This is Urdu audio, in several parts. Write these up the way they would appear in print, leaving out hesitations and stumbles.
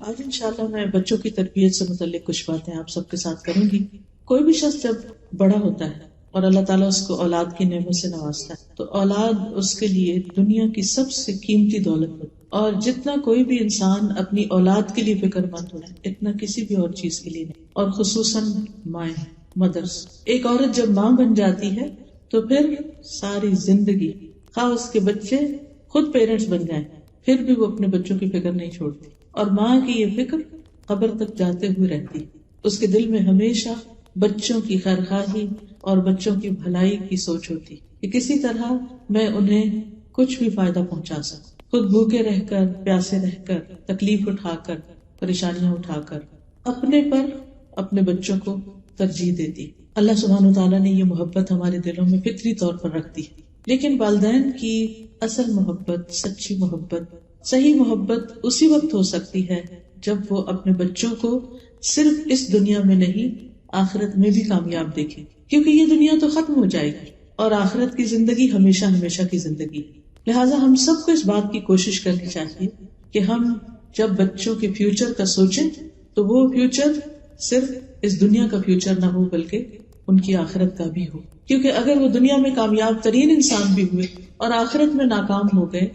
آج انشاءاللہ میں بچوں کی تربیت سے متعلق کچھ باتیں آپ سب کے ساتھ کروں گی. کوئی بھی شخص جب بڑا ہوتا ہے اور اللہ تعالیٰ اس کو اولاد کی نعمت سے نوازتا ہے تو اولاد اس کے لیے دنیا کی سب سے قیمتی دولت ہوتی ہے. اور جتنا کوئی بھی انسان اپنی اولاد کے لیے فکر مند ہو اتنا کسی بھی اور چیز کے لیے نہیں، اور خصوصاً مائیں، مدرس. ایک عورت جب ماں بن جاتی ہے تو پھر ساری زندگی خواہ اس کے بچے خود پیرنٹس بن جائیں پھر بھی وہ اپنے بچوں کی فکر نہیں چھوڑتی، اور ماں کی یہ فکر قبر تک جاتے ہوئے رہتی. اس کے دل میں ہمیشہ بچوں کی خیرخواہی اور بچوں کی بھلائی کی سوچ ہوتی کہ کسی طرح میں انہیں کچھ بھی فائدہ پہنچا سکوں. خود بھوکے رہ کر، پیاسے رہ کر، تکلیف اٹھا کر، پریشانیاں اٹھا کر اپنے پر اپنے بچوں کو ترجیح دیتی. اللہ سبحانہ وتعالیٰ نے یہ محبت ہمارے دلوں میں فطری طور پر رکھ دی. لیکن والدین کی اصل محبت، سچی محبت، صحیح محبت اسی وقت ہو سکتی ہے جب وہ اپنے بچوں کو صرف اس دنیا میں نہیں آخرت میں بھی کامیاب دیکھیں، کیونکہ یہ دنیا تو ختم ہو جائے گی اور آخرت کی زندگی ہمیشہ ہمیشہ کی زندگی. لہٰذا ہم سب کو اس بات کی کوشش کرنی چاہیے کہ ہم جب بچوں کے فیوچر کا سوچیں تو وہ فیوچر صرف اس دنیا کا فیوچر نہ ہو بلکہ ان کی آخرت کا بھی ہو. کیونکہ اگر وہ دنیا میں کامیاب ترین انسان بھی ہوئے اور آخرت میں ناکام ہو گئے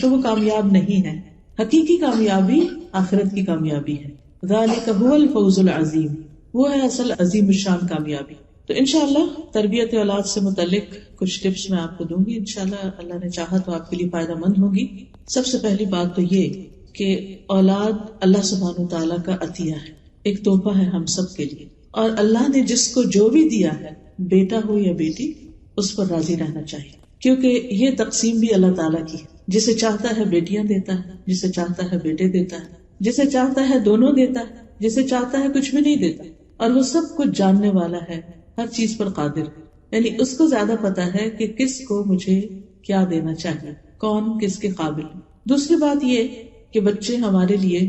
تو وہ کامیاب نہیں ہے. حقیقی کامیابی آخرت کی کامیابی ہے. ذالک هو الفوز العظیم، وہ ہے اصل عظیم الشان کامیابی. تو انشاءاللہ تربیت اولاد سے متعلق کچھ ٹپس میں آپ کو دوں گی. انشاءاللہ اللہ نے چاہا تو آپ کے لیے فائدہ مند ہوگی. سب سے پہلی بات تو یہ کہ اولاد اللہ سبحانہ وتعالیٰ کا عطیہ ہے، ایک تحفہ ہے ہم سب کے لیے. اور اللہ نے جس کو جو بھی دیا ہے، بیٹا ہو یا بیٹی، اس پر راضی رہنا چاہیے، کیونکہ یہ تقسیم بھی اللہ تعالیٰ کی ہے. جسے چاہتا ہے بیٹیاں دیتا ہے، جسے چاہتا ہے بیٹے دیتا ہے، جسے چاہتا ہے دونوں دیتا ہے، جسے چاہتا ہے کچھ بھی نہیں دیتا. اور وہ سب کچھ جاننے والا ہے، ہر چیز پر قادر ہے. یعنی اس کو زیادہ پتا ہے کہ کس کو مجھے کیا دینا چاہیے، کون کس کے قابل ہے. دوسری بات یہ کہ بچے ہمارے لیے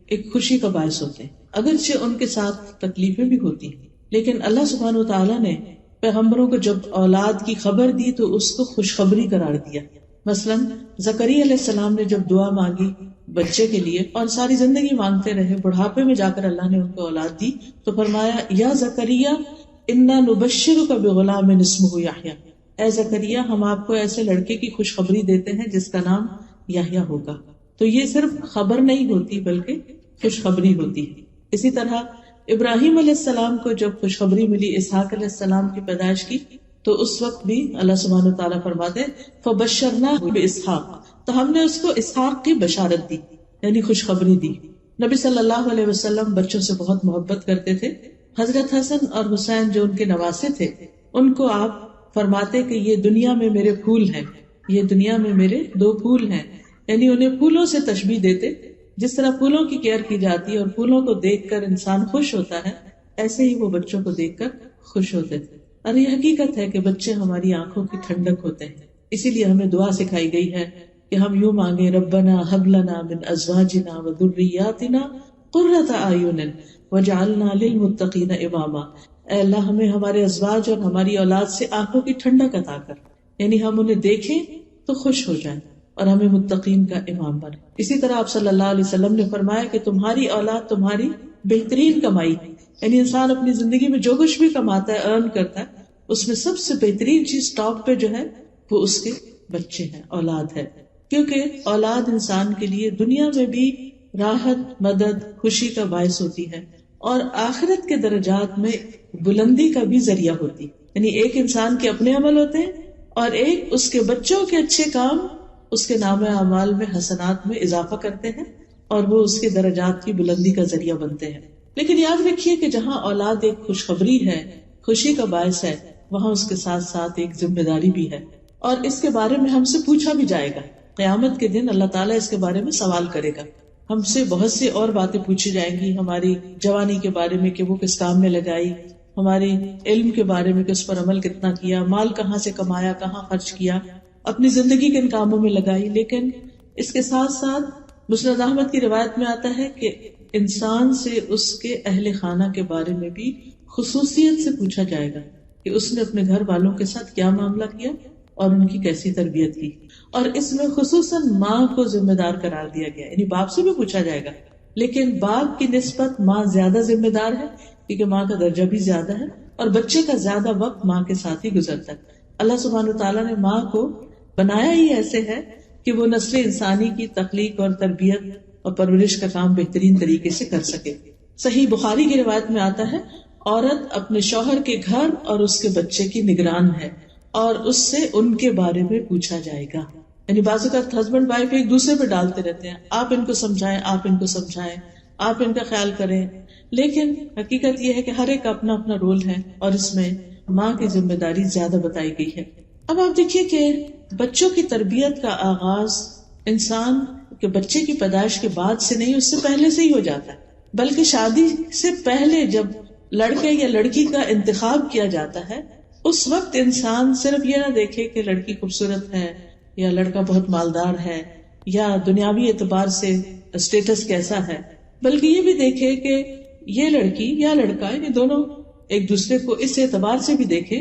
ایک خوشی کا باعث ہوتے ہیں، اگرچہ ان کے ساتھ تکلیفیں بھی ہوتی ہیں، لیکن اللہ سبحانہ وتعالیٰ نے پیغمبروں کو جب اولاد کی خبر دی تو اس کو خوشخبری قرار دیا. مثلاً زکریا علیہ السلام نے جب دعا مانگی بچے کے لیے اور ساری زندگی مانگتے رہے، بڑھاپے میں جا کر اللہ نے ان کو اولاد دی تو فرمایا یا زکریا انا نبشرک بغلام اسمہ یحییٰ، اے زکریا ہم آپ کو ایسے لڑکے کی خوشخبری دیتے ہیں جس کا نام یحییٰ ہوگا. تو یہ صرف خبر نہیں ہوتی بلکہ خوشخبری ہوتی ہے. اسی طرح ابراہیم علیہ السلام کو جب خوشخبری ملی اسحاق علیہ السلام کی پیدائش کی تو اس وقت بھی اللہ سبحانہ وتعالیٰ فرماتے فبشرناہ باسحاق، تو ہم نے اس کو اسحاق کی بشارت دی، یعنی خوشخبری دی. نبی صلی اللہ علیہ وسلم بچوں سے بہت محبت کرتے تھے. حضرت حسن اور حسین جو ان کے نواسے تھے ان کو آپ فرماتے کہ یہ دنیا میں میرے پھول ہیں، یہ دنیا میں میرے دو پھول ہیں. یعنی انہیں پھولوں سے تشبیہ دیتے. جس طرح پھولوں کی کیئر کی جاتی ہے اور پھولوں کو دیکھ کر انسان خوش ہوتا ہے، ایسے ہی وہ بچوں کو دیکھ کر خوش ہوتے تھے. اور یہ حقیقت ہے کہ بچے ہماری آنکھوں کی ٹھنڈک ہوتے ہیں. اسی لیے ہمیں دعا سکھائی گئی ہے کہ ہم یوں مانگے ربنا ہب لنا من ازواجنا وذریاتنا قرۃ اعین واجعلنا للمتقین اماما. اے اللہ ہمیں ہمارے ازواج اور ہماری اولاد سے آنکھوں کی ٹھنڈک عطا کر، یعنی ہم انہیں دیکھیں تو خوش ہو جائیں اور ہمیں متقین کا امام بنے. اسی طرح آپ صلی اللہ علیہ وسلم نے فرمایا کہ تمہاری اولاد تمہاری بہترین کمائی، یعنی انسان اپنی زندگی میں جو کچھ بھی کماتا ہے، ارن کرتا ہے، اس میں سب سے بہترین چیز ٹاپ پہ جو ہے وہ اس کے بچے ہیں، اولاد ہے. کیونکہ اولاد انسان کے لیے دنیا میں بھی راحت، مدد، خوشی کا باعث ہوتی ہے اور آخرت کے درجات میں بلندی کا بھی ذریعہ ہوتی. یعنی ایک انسان کے اپنے عمل ہوتے ہیں اور ایک اس کے بچوں کے اچھے کام اس کے نام اعمال میں، حسنات میں اضافہ کرتے ہیں اور وہ اس کے درجات کی بلندی کا ذریعہ بنتے ہیں. لیکن یاد رکھیے کہ جہاں اولاد ایک خوشخبری ہے، خوشی کا باعث ہے، وہاں اس کے ساتھ ساتھ ایک ذمہ داری بھی ہے اور اس کے بارے میں ہم سے پوچھا بھی جائے گا. قیامت کے دن اللہ تعالیٰ اس کے بارے میں سوال کرے گا. ہم سے بہت سی اور باتیں پوچھی جائیں گی، ہماری جوانی کے بارے میں کہ وہ کس کام میں لگائی، ہماری علم کے بارے میں کہ اس پر عمل کتنا کیا، مال کہاں سے کمایا، کہاں خرچ کیا، اپنی زندگی کن کاموں میں لگائی. لیکن اس کے ساتھ ساتھ مسند احمد کی روایت میں آتا ہے کہ انسان سے اس کے اہل خانہ کے بارے میں بھی خصوصیت سے پوچھا جائے گا کہ اس نے اپنے گھر والوں کے ساتھ کیا معاملہ کیا اور ان کی کیسی تربیت کی. اور اس میں خصوصاً ماں کو ذمہ دار قرار دیا گیا، یعنی باپ سے بھی پوچھا جائے گا لیکن باپ کی نسبت ماں زیادہ ذمہ دار ہے، کیونکہ ماں کا درجہ بھی زیادہ ہے اور بچے کا زیادہ وقت ماں کے ساتھ ہی گزرتا ہے. اللہ سبحانہ تعالیٰ نے ماں کو بنایا ہی ایسے ہے کہ وہ نسل انسانی کی تخلیق اور تربیت اور پرورش کا کام بہترین طریقے سے کر سکے. صحیح بخاری کی روایت میں آتا ہے، عورت اپنے شوہر کے گھر اور اس کے بچے کی نگران ہے اور اس سے ان کے بارے میں پوچھا جائے گا. یعنی بعض اوقات ہسبینڈ وائف ایک دوسرے پہ ڈالتے رہتے ہیں، آپ ان کو سمجھائیں، آپ ان کو سمجھائیں، آپ ان کا خیال کریں، لیکن حقیقت یہ ہے کہ ہر ایک کا اپنا اپنا رول ہے اور اس میں ماں کی ذمہ داری زیادہ بتائی گئی ہے. اب آپ دیکھیے کہ بچوں کی تربیت کا آغاز انسان کے بچے کی پیدائش کے بعد سے نہیں، اس سے پہلے سے ہی ہو جاتا ہے. بلکہ شادی سے پہلے جب لڑکے یا لڑکی کا انتخاب کیا جاتا ہے، اس وقت انسان صرف یہ نہ دیکھے کہ لڑکی خوبصورت ہے یا لڑکا بہت مالدار ہے یا دنیاوی اعتبار سے اسٹیٹس کیسا ہے، بلکہ یہ بھی دیکھے کہ یہ لڑکی یا لڑکا، یہ دونوں ایک دوسرے کو اس اعتبار سے بھی دیکھے.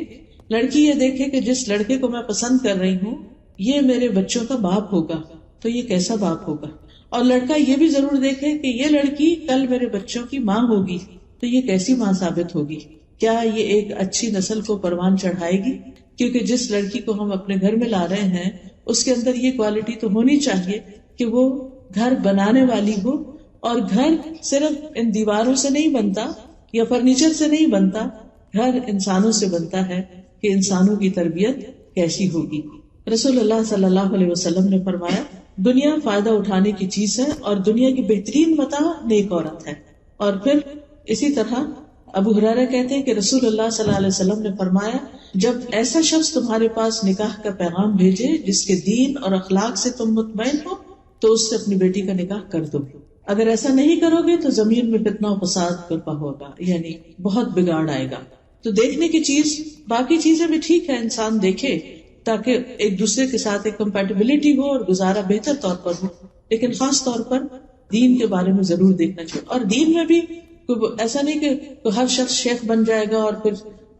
لڑکی یہ دیکھے کہ جس لڑکے کو میں پسند کر رہی ہوں یہ میرے بچوں کا باپ ہوگا تو یہ کیسا باپ ہوگا، اور لڑکا یہ بھی ضرور دیکھے کہ یہ لڑکی کل میرے بچوں کی ماں ہوگی تو یہ کیسی ماں ثابت ہوگی، کیا یہ ایک اچھی نسل کو پروان چڑھائے گی. کیونکہ جس لڑکی کو ہم اپنے گھر میں لا رہے ہیں اس کے اندر یہ کوالٹی تو ہونی چاہیے کہ وہ گھر بنانے والی ہو، اور گھر صرف ان دیواروں سے نہیں بنتا یا فرنیچر سے نہیں بنتا، گھر انسانوں سے بنتا ہے کہ انسانوں کی تربیت کیسی ہوگی. رسول اللہ صلی اللہ علیہ وسلم نے فرمایا، دنیا فائدہ اٹھانے کی چیز ہے اور دنیا کی بہترین متاع نیک عورت ہے. اور پھر اسی طرح ابو ہریرہ کہتے ہیں کہ رسول اللہ صلی اللہ علیہ وسلم نے فرمایا، جب ایسا شخص تمہارے پاس نکاح کا پیغام بھیجے جس کے دین اور اخلاق سے تم مطمئن ہو تو اس سے اپنی بیٹی کا نکاح کر دو. اگر ایسا نہیں کرو گے تو زمین میں فتنہ و فساد برپا ہوگا، یعنی بہت بگاڑ آئے گا. تو دیکھنے کی چیز، باقی چیزیں بھی ٹھیک ہے انسان دیکھے تاکہ ایک دوسرے کے ساتھ ایک کمپیٹیبلٹی ہو اور گزارا بہتر طور پر ہو، لیکن خاص طور پر دین کے بارے میں ضرور دیکھنا چاہیے. اور دین میں بھی ایسا نہیں کہ ہر شخص شیخ بن جائے گا اور پھر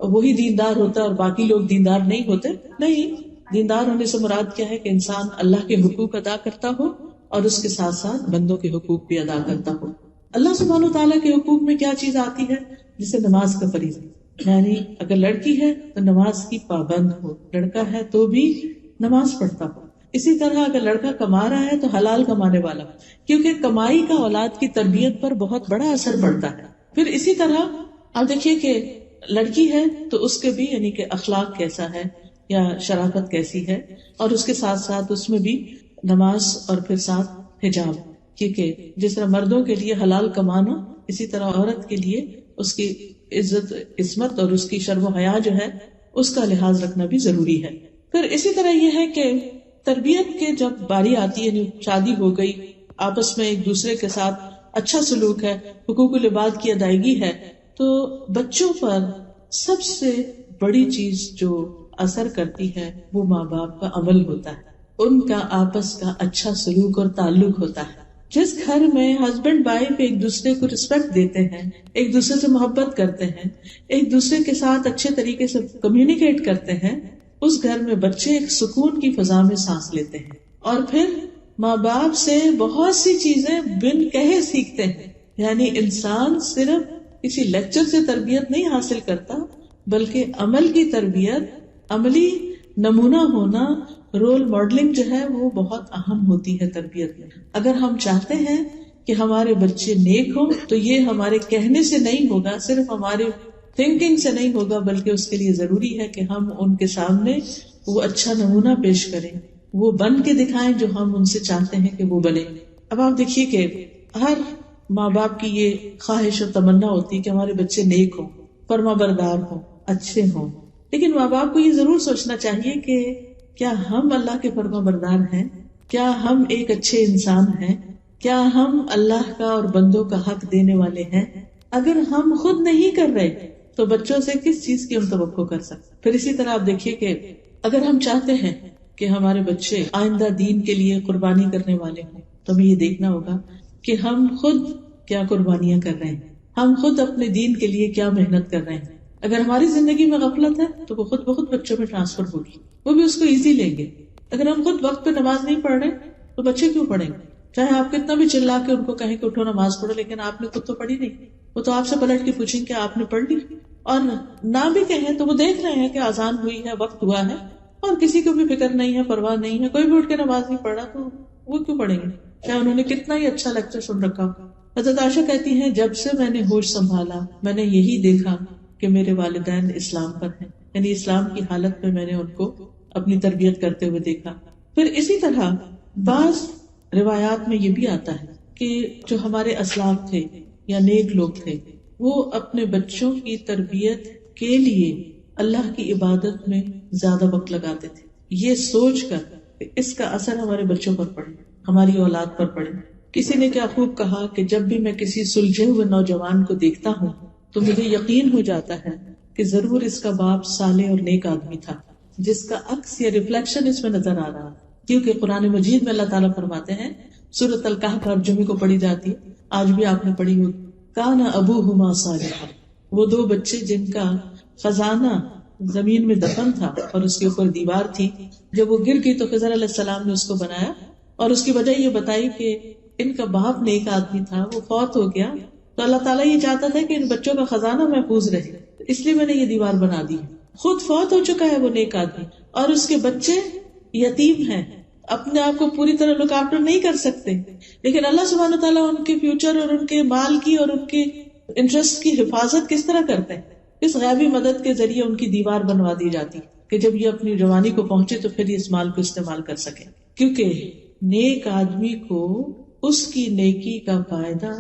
وہی دیندار ہوتا ہے اور باقی لوگ دیندار نہیں ہوتے. نہیں، دیندار ہونے سے مراد کیا ہے کہ انسان اللہ کے حقوق ادا کرتا ہو اور اس کے ساتھ ساتھ بندوں کے حقوق بھی ادا کرتا ہو. اللہ سبحانہ و تعالیٰ کے حقوق میں کیا چیز آتی ہے؟ جسے نماز کا فریضہ، یعنی اگر لڑکی ہے تو نماز کی پابند ہو، لڑکا ہے تو بھی نماز پڑھتا ہو. اسی طرح اگر لڑکا کما رہا ہے تو حلال کمانے والا، کیونکہ کمائی کا اولاد کی تربیت پر بہت بڑا اثر پڑتا ہے. پھر اسی طرح آپ دیکھیے کہ لڑکی ہے تو اس کے بھی یعنی کہ اخلاق کیسا ہے یا شرافت کیسی ہے، اور اس کے ساتھ ساتھ اس میں بھی نماز اور پھر ساتھ حجاب، کیونکہ جس طرح مردوں کے لیے حلال کمانا اسی طرح عورت کے لیے اس کی عزت عصمت اور اس کی شرم و حیا جو ہے اس کا لحاظ رکھنا بھی ضروری ہے. پھر اسی طرح یہ ہے کہ تربیت کے جب باری آتی ہے، یعنی شادی ہو گئی، آپس میں ایک دوسرے کے ساتھ اچھا سلوک ہے، حقوق العباد کی ادائیگی ہے، تو بچوں پر سب سے بڑی چیز جو اثر کرتی ہے وہ ماں باپ کا عمل ہوتا ہے، ان کا آپس کا اچھا سلوک اور تعلق ہوتا ہے. جس گھر میں ہسبینڈ وائف ایک دوسرے کو رسپیکٹ دیتے ہیں، ایک دوسرے سے محبت کرتے ہیں، ایک دوسرے کے ساتھ اچھے طریقے سے کمیونیکیٹ کرتے ہیں، اس گھر میں بچے ایک سکون کی فضا میں سانس لیتے ہیں. اور پھر ماں باپ سے بہت سی چیزیں بن کہے سیکھتے ہیں. یعنی انسان صرف کسی لیکچر سے تربیت نہیں حاصل کرتا، بلکہ عمل کی تربیت، عملی نمونہ ہونا، رول ماڈلنگ جو ہے وہ بہت اہم ہوتی ہے تربیت میں. اگر ہم چاہتے ہیں کہ ہمارے بچے نیک ہوں تو یہ ہمارے کہنے سے نہیں ہوگا، صرف ہمارے تھنکنگ سے نہیں ہوگا، بلکہ اس کے لیے ضروری ہے کہ ہم ان کے سامنے وہ اچھا نمونہ پیش کریں، وہ بن کے دکھائیں جو ہم ان سے چاہتے ہیں کہ وہ بنے. اب آپ دیکھیے کہ ہر ماں باپ کی یہ خواہش اور تمنا ہوتی ہے کہ ہمارے بچے نیک ہوں، فرما بردار ہوں، اچھے ہوں. لیکن ماں باپ کو یہ ضرور سوچنا چاہیے کہ کیا ہم اللہ کے فرما بردار ہیں؟ کیا ہم ایک اچھے انسان ہیں؟ کیا ہم اللہ کا اور بندوں کا حق دینے والے ہیں؟ اگر ہم خود نہیں کر رہے تو بچوں سے کس چیز کی ہم توقع کر سکتے؟ پھر اسی طرح آپ دیکھیے کہ اگر ہم چاہتے ہیں کہ ہمارے بچے آئندہ دین کے لیے قربانی کرنے والے ہوں تو ہمیں یہ دیکھنا ہوگا کہ ہم خود کیا قربانیاں کر رہے ہیں، ہم خود اپنے دین کے لیے کیا محنت کر رہے ہیں. اگر ہماری زندگی میں غفلت ہے تو وہ خود بخود بچوں میں ٹرانسفر ہوگی، وہ بھی اس کو ایزی لیں گے. اگر ہم خود وقت پہ نماز نہیں پڑھ رہے تو بچے کیوں پڑھیں گے؟ چاہے آپ کتنا بھی چلا کے ان کو کہیں کہ اٹھو نماز پڑھو، لیکن آپ نے خود تو پڑھی نہیں. وہ تو آپ سے پلٹ کے پوچھیں کہ آپ نے پڑھ لی، اور نہ بھی کہیں تو وہ دیکھ رہے ہیں کہ اذان ہوئی ہے، وقت ہوا ہے، اور کسی کو بھی فکر نہیں ہے، پرواہ نہیں ہے، کوئی بھی اٹھ کے نماز نہیں پڑھا تو وہ کیوں پڑھیں گے، چاہے انہوں نے کتنا ہی اچھا لیکچر سن رکھا ہو. حضرت عائشہ کہتی ہیں جب سے میں نے ہوش سنبھالا میں نے یہی دیکھا کہ میرے والدین اسلام پر ہیں، یعنی اسلام کی حالت میں نے ان کو اپنی تربیت کرتے ہوئے دیکھا. پھر اسی طرح بعض روایات میں یہ بھی آتا ہے کہ جو ہمارے اسلاف تھے یا نیک لوگ تھے وہ اپنے بچوں کی تربیت کے لیے اللہ کی عبادت میں زیادہ وقت لگاتے تھے، یہ سوچ کر کہ اس کا اثر ہمارے بچوں پر پڑے، ہماری اولاد پر پڑے. کسی نے کیا خوب کہا کہ جب بھی میں کسی سلجھے ہوئے نوجوان کو دیکھتا ہوں تو مجھے یقین ہو جاتا ہے کہ ضرور اس کا باپ صالح اور نیک آدمی تھا، جس کا عکس یا ریفلیکشن اس میں نظر آ رہا. کیونکہ قرآن مجید میں اللہ تعالیٰ فرماتے ہیں، سورۃ الکہف ہر جمعے کو پڑھی جاتی ہے، آج بھی آپ نے پڑھی ہوگی، کان ابوہما صالحا، وہ دو بچے جن کا خزانہ زمین میں دفن تھا اور اس کے اوپر دیوار تھی، جب وہ گر گئی تو خضر علیہ السلام نے اس کو بنایا، اور اس کی وجہ یہ بتائی کہ ان کا باپ نیک آدمی تھا، وہ فوت ہو گیا تو اللہ تعالیٰ یہ چاہتا تھا کہ ان بچوں کا خزانہ محفوظ رہے، اس لیے میں نے یہ دیوار بنا دی. خود فوت ہو چکا ہے وہ نیک آدمی، اور اس کے بچے یتیم ہیں، اپنے آپ کو پوری طرح لک آفٹر نہیں کر سکتے، لیکن اللہ سبحانہ وتعالیٰ ان کے فیوچر اور ان کے مال کی اور ان کے انٹرسٹ کی حفاظت کس طرح کرتے ہیں. اس غیبی مدد کے ذریعے ان کی دیوار بنوا دی جاتی کہ جب یہ اپنی جوانی کو پہنچے تو پھر یہ اس مال کو استعمال کر سکے. کیونکہ نیک آدمی کو اس کی نیکی کا فائدہ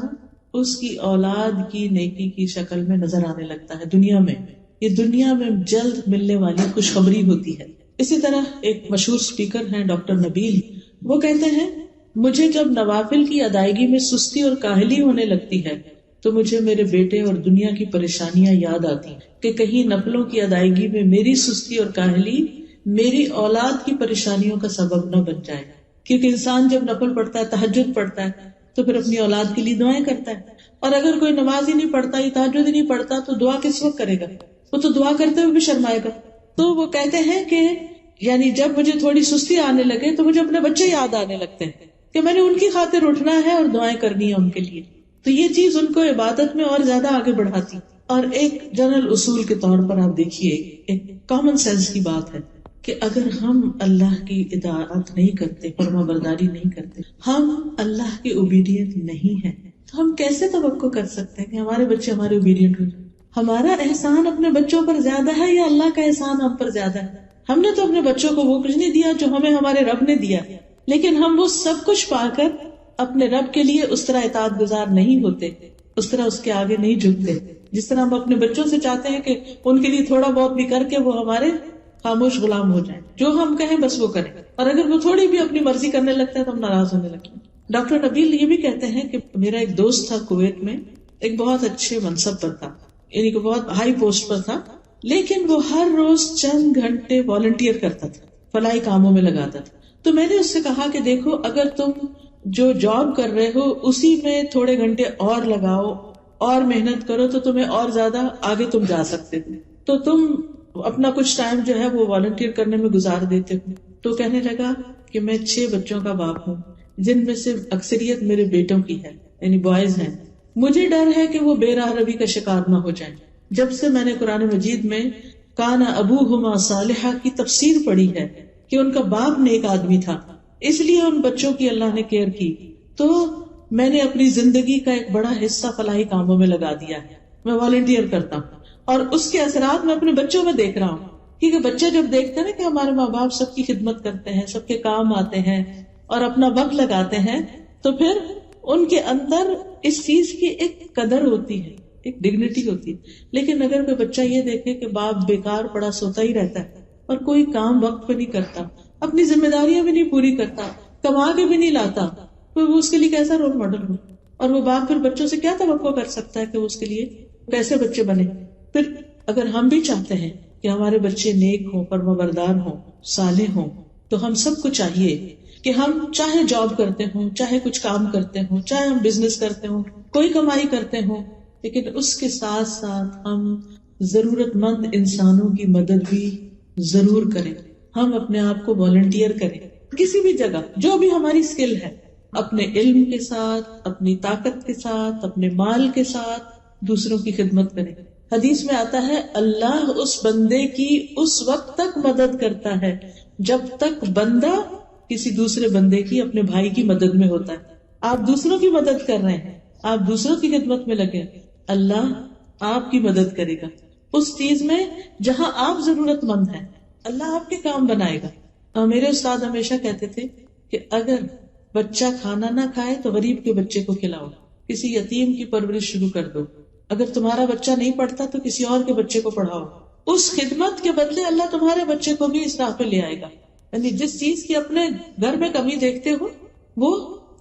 اس کی اولاد کی نیکی کی شکل میں نظر آنے لگتا ہے دنیا میں، یہ دنیا میں جلد ملنے والی خوشخبری ہوتی ہے. اسی طرح ایک مشہور سپیکر ہیں ڈاکٹر نبیل، وہ کہتے ہیں مجھے جب نوافل کی ادائیگی میں سستی اور کاہلی ہونے لگتی ہے تو مجھے میرے بیٹے اور دنیا کی پریشانیاں یاد آتی کہ کہیں نفلوں کی ادائیگی میں میری سستی اور کاہلی میری اولاد کی پریشانیوں کا سبب نہ بن جائے. کیونکہ انسان جب نفل پڑھتا ہے، تہجد پڑھتا ہے، تو پھر اپنی اولاد کے لیے دعائیں کرتا ہے، اور اگر کوئی نماز ہی نہیں پڑھتا یا تہجد ہی نہیں پڑھتا تو دعا کس وقت کرے گا، وہ تو دعا کرتے ہوئے بھی شرمائے گا. تو وہ کہتے ہیں کہ یعنی جب مجھے تھوڑی سستی آنے لگے تو مجھے اپنے بچے یاد آنے لگتے ہیں کہ میں نے ان کی خاطر اٹھنا ہے اور دعائیں کرنی ہے ان کے لیے. تو یہ چیز ان کو عبادت میں اور زیادہ آگے بڑھاتی. اور ایک جنرل اصول کے طور پر آپ دیکھیے، ایک کامن سینس کی بات ہے کہ اگر ہم اللہ کی اطاعت نہیں کرتے، فرما برداری نہیں کرتے، ہم اللہ کے اوبیڈینٹ نہیں ہیں، تو ہم کیسے توقع کر سکتے ہیں کہ ہمارے بچے ہمارے اوبیڈینٹ ہو جائیں؟ ہمارا احسان اپنے بچوں پر زیادہ ہے یا اللہ کا احسان ہم پر زیادہ ہے؟ ہم نے تو اپنے بچوں کو وہ کچھ نہیں دیا جو ہمیں ہمارے رب نے دیا، لیکن ہم وہ سب کچھ پا کر اپنے رب کے لیے اس طرح اطاعت گزار نہیں ہوتے، اس طرح اس کے آگے نہیں جھکتے جس طرح ہم اپنے بچوں سے چاہتے ہیں کہ ان کے لیے تھوڑا بہت بھی کر کے وہ ہمارے خاموش غلام ہو جائیں، جو ہم کہیں بس وہ کریں، اور اگر وہ تھوڑی بھی اپنی مرضی کرنے لگتا ہے تو ہم ناراض ہونے لگتے ہیں. ڈاکٹر نبیل یہ بھی کہتے ہیں کہ میرا ایک دوست تھا کویت میں، ایک بہت اچھے منصب پر تھا، یعنی کہ بہت ہائی پوسٹ پر تھا، لیکن وہ ہر روز چند گھنٹے والنٹیئر کرتا تھا، فلاحی کاموں میں لگاتا تھا. تو میں نے اس سے کہا کہ دیکھو اگر تم جو جاب کر رہے ہو اسی میں تھوڑے گھنٹے اور لگاؤ اور محنت کرو تو تمہیں اور زیادہ آگے تم جا سکتے ہو، تو تم اپنا کچھ ٹائم جو ہے وہ والنٹیئر کرنے میں گزار دیتے ہو. تو کہنے لگا کہ میں 6 بچوں کا باپ ہوں جن میں سے اکثریت میرے بیٹوں کی ہے، یعنی بوائز ہیں، مجھے ڈر ہے کہ وہ بے راہ روی کا شکار نہ ہو جائیں. جب سے میں نے قرآن مجید میں کان ابوہما صالحا کی تفسیر پڑھی ہے کہ ان کا باپ نیک آدمی تھا، اس لیے ان بچوں کی اللہ نے کیئر کی، تو میں نے اپنی زندگی کا ایک بڑا حصہ فلاحی کاموں میں لگا دیا ہے، میں والنٹیئر کرتا ہوں، اور اس کے اثرات میں اپنے بچوں میں دیکھ رہا ہوں. کیونکہ بچے جب دیکھتے ہیں نا کہ ہمارے ماں باپ سب کی خدمت کرتے ہیں، سب کے کام آتے ہیں اور اپنا وقت لگاتے ہیں، تو پھر ان کے اندر اس چیز کی ایک قدر ہوتی ہے، ایک ڈگنیٹی ہوتی ہے. لیکن اگر کوئی بچہ یہ دیکھے کہ باپ بیکار پڑا سوتا ہی رہتا ہے اور کوئی کام وقت پہ نہیں کرتا، اپنی ذمہ داریاں بھی نہیں پوری کرتا، کما کے بھی نہیں لاتا، تو وہ اس کے لیے کیسا رول ماڈل ہو؟ اور وہ باپ پھر بچوں سے کیا توقع کر سکتا ہے کہ وہ اس کے لیے کیسے بچے بنے؟ پھر اگر ہم بھی چاہتے ہیں کہ ہمارے بچے نیک ہوں، فرمانبردار ہوں، صالح ہوں، تو ہم سب کو چاہیے کہ ہم چاہے جاب کرتے ہوں، چاہے کچھ کام کرتے ہوں، چاہے ہم بزنس کرتے ہوں، کوئی کمائی کرتے ہوں، لیکن اس کے ساتھ ساتھ ہم ضرورت مند انسانوں کی مدد بھی ضرور کریں. ہم اپنے آپ کو والنٹیئر کریں کسی بھی جگہ، جو بھی ہماری اسکل ہے. اپنے علم کے ساتھ، اپنی طاقت کے ساتھ، اپنے مال کے ساتھ دوسروں کی خدمت کریں. حدیث میں آتا ہے اللہ اس بندے کی اس وقت تک مدد کرتا ہے جب تک بندہ کسی دوسرے بندے کی، اپنے بھائی کی مدد میں ہوتا ہے. آپ دوسروں کی مدد کر رہے ہیں، آپ دوسروں کی خدمت میں لگے، اللہ آپ کی مدد کرے گا اس چیز میں جہاں آپ ضرورت مند ہیں. اللہ آپ کے کام بنائے گا. میرے استاد ہمیشہ کہتے تھے کہ اگر بچہ کھانا نہ کھائے تو غریب کے بچے کو کھلاؤ، کسی یتیم کی پرورش شروع کر دو. اگر تمہارا بچہ نہیں پڑھتا تو کسی اور کے بچے کو پڑھاؤ. اس خدمت کے بدلے اللہ تمہارے بچے کو بھی اس راہ پہ لے آئے گا. یعنی جس چیز کی اپنے گھر میں کمی دیکھتے ہو وہ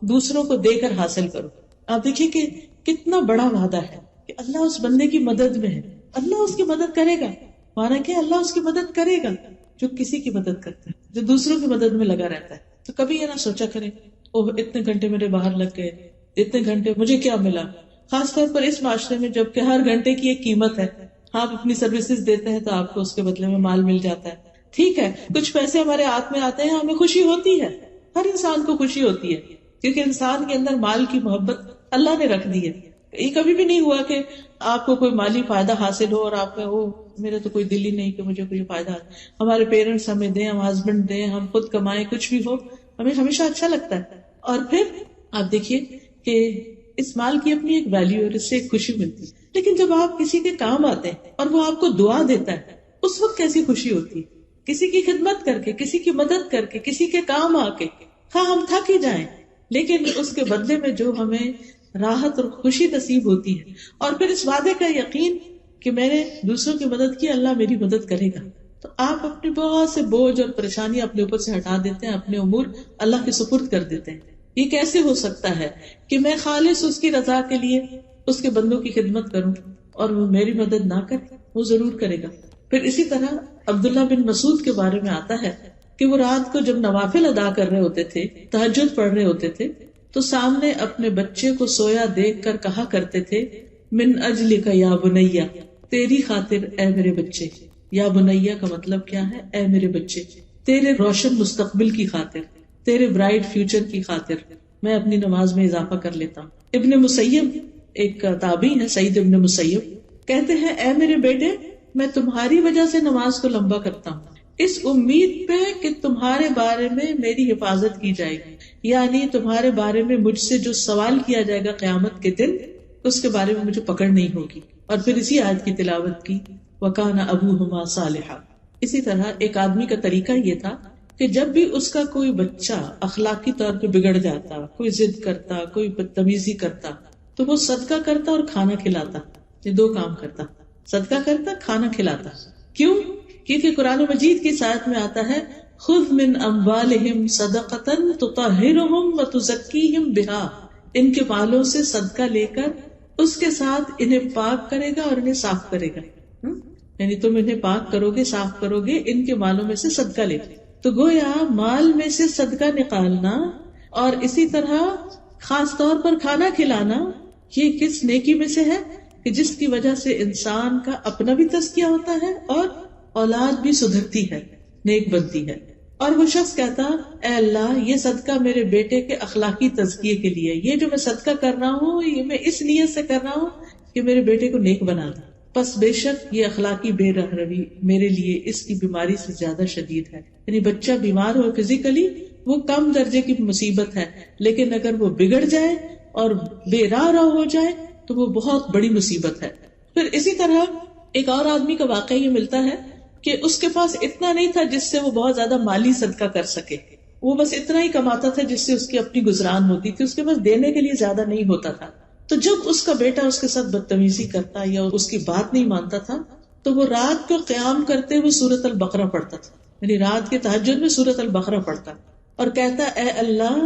دوسروں کو دے کر حاصل کرو. آپ دیکھیے کہ کتنا بڑا وعدہ ہے کہ اللہ اس بندے کی مدد میں ہے، اللہ اس کی مدد کرے گا. مانا کہ اللہ اس کی مدد کرے گا جو کسی کی مدد کرتا ہے، جو دوسروں کی مدد میں لگا رہتا ہے. تو کبھی یہ نہ سوچا کرے اوہ اتنے گھنٹے میرے باہر لگ گئے، اتنے گھنٹے مجھے کیا ملا. خاص طور پر اس معاشرے میں جب کہ ہر گھنٹے کی ایک قیمت ہے. آپ اپنی سروسز دیتے ہیں تو آپ کو اس کے بدلے میں مال مل جاتا ہے. ٹھیک ہے کچھ پیسے ہمارے ہاتھ میں آتے ہیں، ہمیں خوشی ہوتی ہے، ہر انسان کو خوشی ہوتی ہے کیونکہ انسان کے اندر مال کی محبت اللہ نے رکھ دی ہے. یہ کبھی بھی نہیں ہوا کہ آپ کو کوئی مالی فائدہ حاصل ہو اور آپ کا میرا تو کوئی دل ہی نہیں کہ مجھے کوئی فائدہ. ہمارے پیرنٹس ہمیں دیں، ہم ہسبینڈ دیں، ہم خود کمائیں، کچھ بھی ہو ہمیں ہمیشہ اچھا لگتا ہے. اور پھر آپ دیکھیے کہ اس مال کی اپنی ایک ویلیو اور اس سے ایک خوشی ملتی ہے. لیکن جب آپ کسی کے کام آتے ہیں اور وہ آپ کو دعا دیتا ہے اس وقت کیسی خوشی ہوتی ہے. کسی کی خدمت کر کے، کسی کی مدد کر کے، کسی کے کام آ کے، ہاں ہم تھک ہی جائیں لیکن اس کے بدلے میں جو ہمیں راحت اور خوشی نصیب ہوتی ہے، اور پھر اس وعدے کا یقین کہ میں نے دوسروں کی مدد کی، اللہ میری مدد کرے گا. تو آپ اپنے بہت سے بوجھ اور پریشانیاں اپنے اوپر سے ہٹا دیتے ہیں، اپنے امور اللہ کے سپرد کر دیتے ہیں. یہ کیسے ہو سکتا ہے کہ میں خالص اس کی رضا کے لیے اس کے بندوں کی خدمت کروں اور وہ میری مدد نہ کرے؟ وہ ضرور کرے گا. پھر اسی طرح عبداللہ بن مسعود کے بارے میں آتا ہے کہ وہ رات کو جب نوافل ادا کر رہے ہوتے تھے، تہجد پڑھ رہے ہوتے تھے، تو سامنے اپنے بچے کو سویا دیکھ کر کہا کرتے تھے من اجلک یا بنیا، تیری خاطر اے میرے بچے. یا بنیا کا مطلب کیا ہے؟ اے میرے بچے، تیرے روشن مستقبل کی خاطر، تیرے برائٹ فیوچر کی خاطر میں اپنی نماز میں اضافہ کر لیتا ہوں. ابن مسیب ایک تابعی ہے، سعید ابن مسیب، کہتے ہیں اے میرے بیٹے میں تمہاری وجہ سے نماز کو لمبا کرتا ہوں اس امید پہ کہ تمہارے بارے میں میری حفاظت کی جائے گی، یعنی تمہارے بارے میں مجھ سے جو سوال کیا جائے گا قیامت کے دن اس کے بارے میں مجھے پکڑ نہیں ہوگی. اور پھر اسی آیت کی تلاوت کی وَكَانَ أَبُوهُمَا صَالِحًا. اسی طرح ایک آدمی کا طریقہ یہ تھا کہ جب بھی اس کا کوئی بچہ اخلاقی طور پہ بگڑ جاتا، کوئی ضد کرتا، کوئی بدتمیزی کرتا، تو وہ صدقہ کرتا اور کھانا کھلاتا. یہ دو کام کرتا، صدقہ کرتا، کھانا کھلاتا. کیوں؟ کیونکہ قرآن مجید کی آیت میں آتا ہے خذ من اموالہم صدقۃ تطہرہم وتزکیہم بہا، ان کے مالوں سے صدقہ لے کر اس کے ساتھ انہیں پاک کرے گا اور انہیں صاف کرے گا. یعنی تم انہیں پاک کرو گے، صاف کرو گے ان کے مالوں میں سے صدقہ لے کے. تو گویا مال میں سے صدقہ نکالنا اور اسی طرح خاص طور پر کھانا کھلانا یہ کس نیکی میں سے ہے کہ جس کی وجہ سے انسان کا اپنا بھی تزکیہ ہوتا ہے اور اولاد بھی سدھرتی ہے، نیک بنتی ہے. اور وہ شخص کہتا اے اللہ یہ صدقہ میرے بیٹے کے اخلاقی تزکیے کے لیے، یہ جو میں صدقہ کر رہا ہوں یہ میں اس نیت سے کر رہا ہوں کہ میرے بیٹے کو نیک بنا دے. پس بے شک یہ اخلاقی بے رہروی میرے لیے اس کی بیماری سے زیادہ شدید ہے. یعنی بچہ بیمار ہو فزیکلی وہ کم درجے کی مصیبت ہے، لیکن اگر وہ بگڑ جائے اور بے راہ ہو جائے تو وہ بہت بڑی مصیبت ہے. پھر اسی طرح ایک اور آدمی کا واقعہ یہ ملتا ہے کہ اس کے پاس اتنا نہیں تھا جس سے وہ بہت زیادہ مالی صدقہ کر سکے، وہ بس اتنا ہی کماتا تھا جس سے اس کی اپنی گزران ہوتی تھی، اس کے پاس دینے کے لیے زیادہ نہیں ہوتا تھا. تو جب اس کا بیٹا اس کے ساتھ بدتمیزی کرتا یا اس کی بات نہیں مانتا تھا تو وہ رات کو قیام کرتے ہوئے سورۃ البقرہ پڑھتا تھا، یعنی رات کے تہجد میں سورۃ البقرہ پڑھتا اور کہتا اے اللہ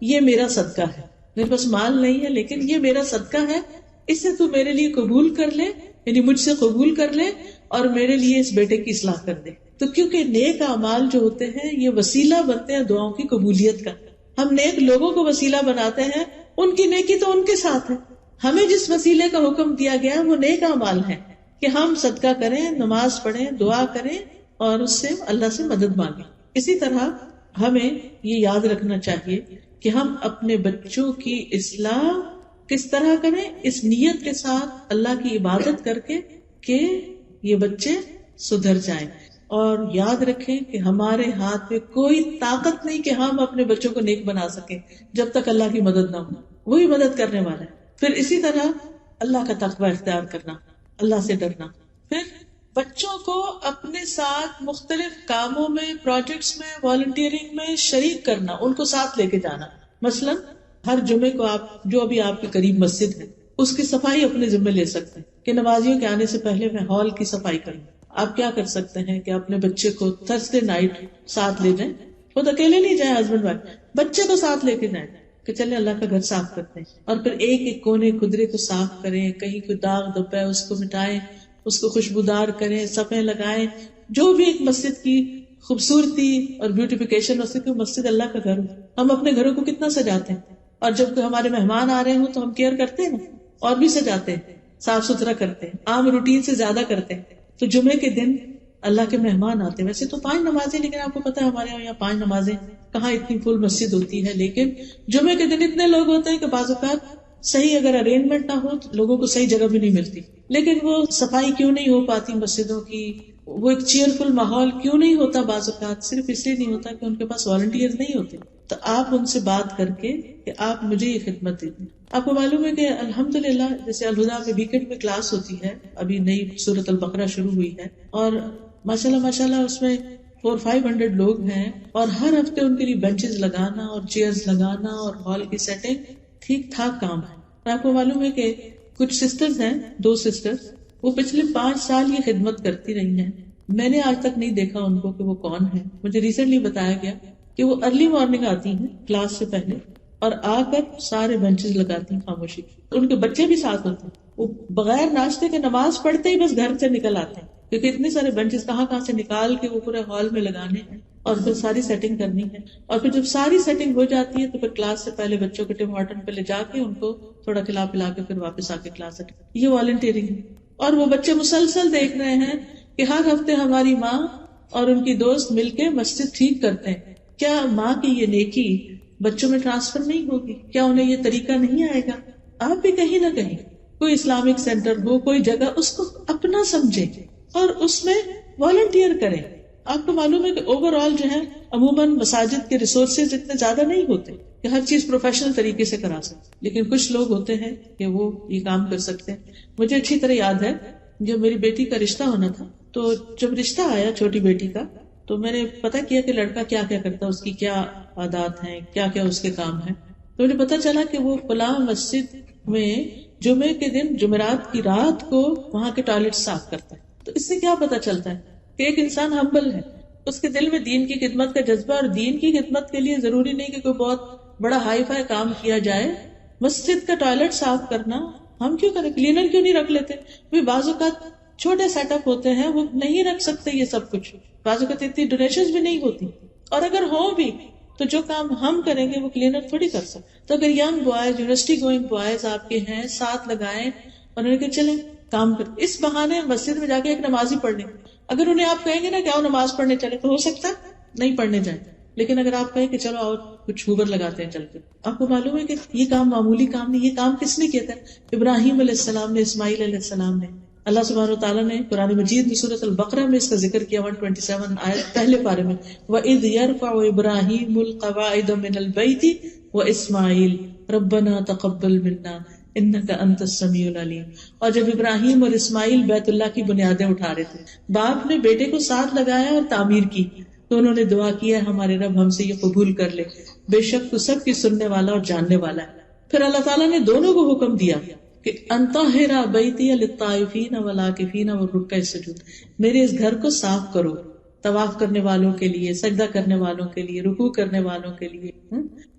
یہ میرا صدقہ ہے، میرے پاس مال نہیں ہے لیکن یہ میرا صدقہ ہے، اسے تو میرے لیے قبول کر لے، یعنی مجھ سے قبول کر لے اور میرے لیے اس بیٹے کی اصلاح کر دے. تو کیونکہ نیک اعمال جو ہوتے ہیں یہ وسیلہ بنتے ہیں دعاؤں کی قبولیت کا. ہم نیک لوگوں کو وسیلہ بناتے ہیں، ان کی نیکی تو ان کے ساتھ ہے. ہمیں جس وسیلے کا حکم دیا گیا وہ نیک اعمال ہے کہ ہم صدقہ کریں، نماز پڑھیں، دعا کریں اور اس سے اللہ سے مدد مانگیں. اسی طرح ہمیں یہ یاد رکھنا چاہیے کہ ہم اپنے بچوں کی اصلاح کس طرح کریں، اس نیت کے ساتھ اللہ کی عبادت کر کے کہ یہ بچے سدھر جائیں. اور یاد رکھیں کہ ہمارے ہاتھ میں کوئی طاقت نہیں کہ ہم اپنے بچوں کو نیک بنا سکیں جب تک اللہ کی مدد نہ ہو. وہی مدد کرنے والا ہے. پھر اسی طرح اللہ کا تقوی اختیار کرنا، اللہ سے ڈرنا. پھر بچوں کو اپنے ساتھ مختلف کاموں میں، پروجیکٹس میں، والنٹیئرنگ میں شریک کرنا، ان کو ساتھ لے کے جانا. مثلا ہر جمعے کو آپ جو ابھی آپ کے قریب مسجد ہے اس کی صفائی اپنے ذمہ لے سکتے ہیں کہ نمازیوں کے آنے سے پہلے میں ہال کی صفائی کروں. آپ کیا کر سکتے ہیں کہ اپنے بچے کو تھرسڈے نائٹ ساتھ لے جائیں. خود اکیلے نہیں جائیں، ہسبینڈ وائف، بچے کو ساتھ لے کے جائیں کہ چلے اللہ کا گھر صاف کرتے ہیں. اور پھر ایک ایک کونے خدرے کو صاف کریں، کہیں کوئی داغ دھبا ہے اس کو مٹائیں، اس کو خوشبودار کریں، صفیں لگائیں. جو بھی ایک مسجد کی خوبصورتی اور بیوٹیفیکیشن ہو سکے. مسجد اللہ کا گھر ہو. ہم اپنے گھروں کو کتنا سجاتے ہیں، اور جب ہمارے مہمان آ رہے ہوں تو ہم کیئر کرتے ہیں نا، اور بھی سجاتے ہیں، صاف ستھرا کرتے ہیں، عام روٹین سے زیادہ کرتے ہیں. تو جمعے کے دن اللہ کے مہمان آتے ہیں. ویسے تو 5 نمازیں، لیکن آپ کو پتا ہے ہمارے یہاں 5 نمازیں کہاں اتنی فل مسجد ہوتی ہے. لیکن جمعے کے دن اتنے لوگ ہوتے ہیں کہ بعض اوقات صحیح اگر ارینجمنٹ نہ ہو تو لوگوں کو صحیح جگہ بھی نہیں ملتی. لیکن وہ صفائی کیوں نہیں ہو پاتی مسجدوں کی، وہ ایک چیئرفل ماحول کیوں نہیں ہوتا بعض اوقات؟ صرف اس لیے نہیں ہوتا کہ ان کے پاس والنٹیئر نہیں ہوتے. تو آپ ان سے بات کر کے کہ آپ مجھے یہ خدمت دیتے. آپ کو معلوم ہے کہ الحمدللہ جیسے الہدا میں ویکینڈ میں کلاس ہوتی ہے، ابھی نئی سورۃ البقرہ شروع ہوئی ہے، اور ماشاءاللہ اس میں 400-500 لوگ ہیں، اور ہر ہفتے ان کے لیے بینچز لگانا اور چیئرز لگانا اور ہال کی سیٹنگ ٹھیک ٹھاک کام ہے. اور آپ کو معلوم ہے کہ کچھ سسٹرز ہیں، 2 سسٹرز، وہ پچھلے 5 سال یہ خدمت کرتی رہی ہیں. میں نے آج تک نہیں دیکھا ان کو کہ وہ کون ہے. مجھے ریسنٹلی بتایا گیا کہ وہ ارلی مارننگ آتی ہیں کلاس سے پہلے، اور آ کر سارے بینچز لگاتی ہیں خاموشی. ان کے بچے بھی ساتھ ہوتے ہیں. وہ بغیر ناشتے کے نماز پڑھتے ہی بس گھر سے نکل آتے ہیں، کیونکہ اتنے سارے بینچز کہاں سے نکال کے وہ پورے ہال میں لگانے ہیں اور پھر ساری سیٹنگ کرنی ہے. اور پھر جب ساری سیٹنگ ہو جاتی ہے تو پھر کلاس سے پہلے بچوں کو ٹم ہارٹن پہ لے جا کے ان کو تھوڑا کھلا پلا کے پھر واپس آ کے کلاس اٹینڈ. یہ والنٹیئرنگ ہے. اور وہ بچے مسلسل دیکھ رہے ہیں کہ ہر ہفتے ہماری ماں اور ان کی دوست مل کے مسجد ٹھیک کرتے ہیں. کیا ماں کی یہ نیکی بچوں میں ٹرانسفر نہیں ہوگی؟ کیا انہیں یہ طریقہ نہیں آئے گا؟ آپ بھی کہیں نہ کہیں کوئی اسلامک سینٹر ہو، کوئی جگہ، اس کو اپنا سمجھیں اور اس میں والنٹیئر کریں. آپ کو معلوم ہے کہ اوور آل جو ہے عموماً مساجد کے ریسورسز اتنے زیادہ نہیں ہوتے کہ ہر چیز پروفیشنل طریقے سے کرا سکتے، لیکن کچھ لوگ ہوتے ہیں کہ وہ یہ کام کر سکتے ہیں. مجھے اچھی طرح یاد ہے جب میری بیٹی کا رشتہ ہونا تھا، تو جب رشتہ آیا چھوٹی بیٹی کا، تو میں نے پتا کیا کہ لڑکا کیا کیا کرتا ہے، اس کی کیا عادات ہیں، کیا کیا اس کے کام ہیں. تو مجھے پتا چلا کہ وہ فلاں مسجد میں جمعے کے دن جمعرات کی رات کو وہاں کے ٹوائلٹ صاف کرتا ہے. تو اس سے کیا پتا چلتا ہے کہ ایک انسان ہمبل ہے، اس کے دل میں دین کی خدمت کا جذبہ، اور دین کی خدمت کے لیے ضروری نہیں کہ کوئی بہت بڑا ہائی فائی کام کیا جائے. مسجد کا ٹوائلٹ صاف کرنا ہم کیوں کریں؟ کلینر کیوں نہیں رکھ لیتے؟ بعض اوقات چھوٹے سیٹ اپ ہوتے ہیں، وہ نہیں رکھ سکتے یہ سب کچھ. بعض اوقات اتنی ڈونیشنز بھی نہیں ہوتی، اور اگر ہو بھی تو جو کام ہم کریں گے وہ کلینر تھوڑی کر سکتے. تو اگر young boys, university going boys آپ کے ہیں، ساتھ لگائیں اور انہیں کہ چلیں کام کر. اس بہانے مسجد میں جا کے ایک نمازی پڑھنے، اگر انہیں آپ کہیں گے نا کہ آؤ نماز پڑھنے چلے، تو ہو سکتا ہے نہیں پڑھنے جائیں. لیکن اگر آپ کہیں کہ چلو آؤ کچھ ہوبر لگاتے ہیں چل کے، آپ کو معلوم ہے کہ یہ کام معمولی کام نہیں. یہ کام کس نے کیا تھا؟ ابراہیم علیہ السلام نے، اسماعیل علیہ السلام نے. اللہ سبحانہ وتعالیٰ نے قرآن مجید میں سورۃ البقرہ میں اس کا ذکر کیا 127 آیت پہلے پارے میں، وَإِذْ يَرْفَعُ إِبْرَاهِيمُ الْقَوَاعِدَ مِنَ الْبَيْتِ وَإِسْمَاعِيلُ رَبَّنَا تَقَبَّلْ مِنَّا إِنَّكَ أَنْتَ السَّمِيعُ الْعَلِيمُ. اور جب ابراہیم اور اسماعیل بیت اللہ کی بنیادیں اٹھا رہے تھے، باپ نے بیٹے کو ساتھ لگایا اور تعمیر کی، تو انہوں نے دعا کیا ہمارے رب ہم سے یہ قبول کر لے، بے شک تو سب کی سننے والا اور جاننے والا ہے. پھر اللہ تعالیٰ نے دونوں کو حکم دیا کہ انطہر بیتی للطائفین والعاکفین والرکع السجود، میرے اس گھر کو صاف کرو طواف کرنے والوں کے لیے، سجدہ کرنے والوں کے لیے، رکوع کرنے والوں کے لیے،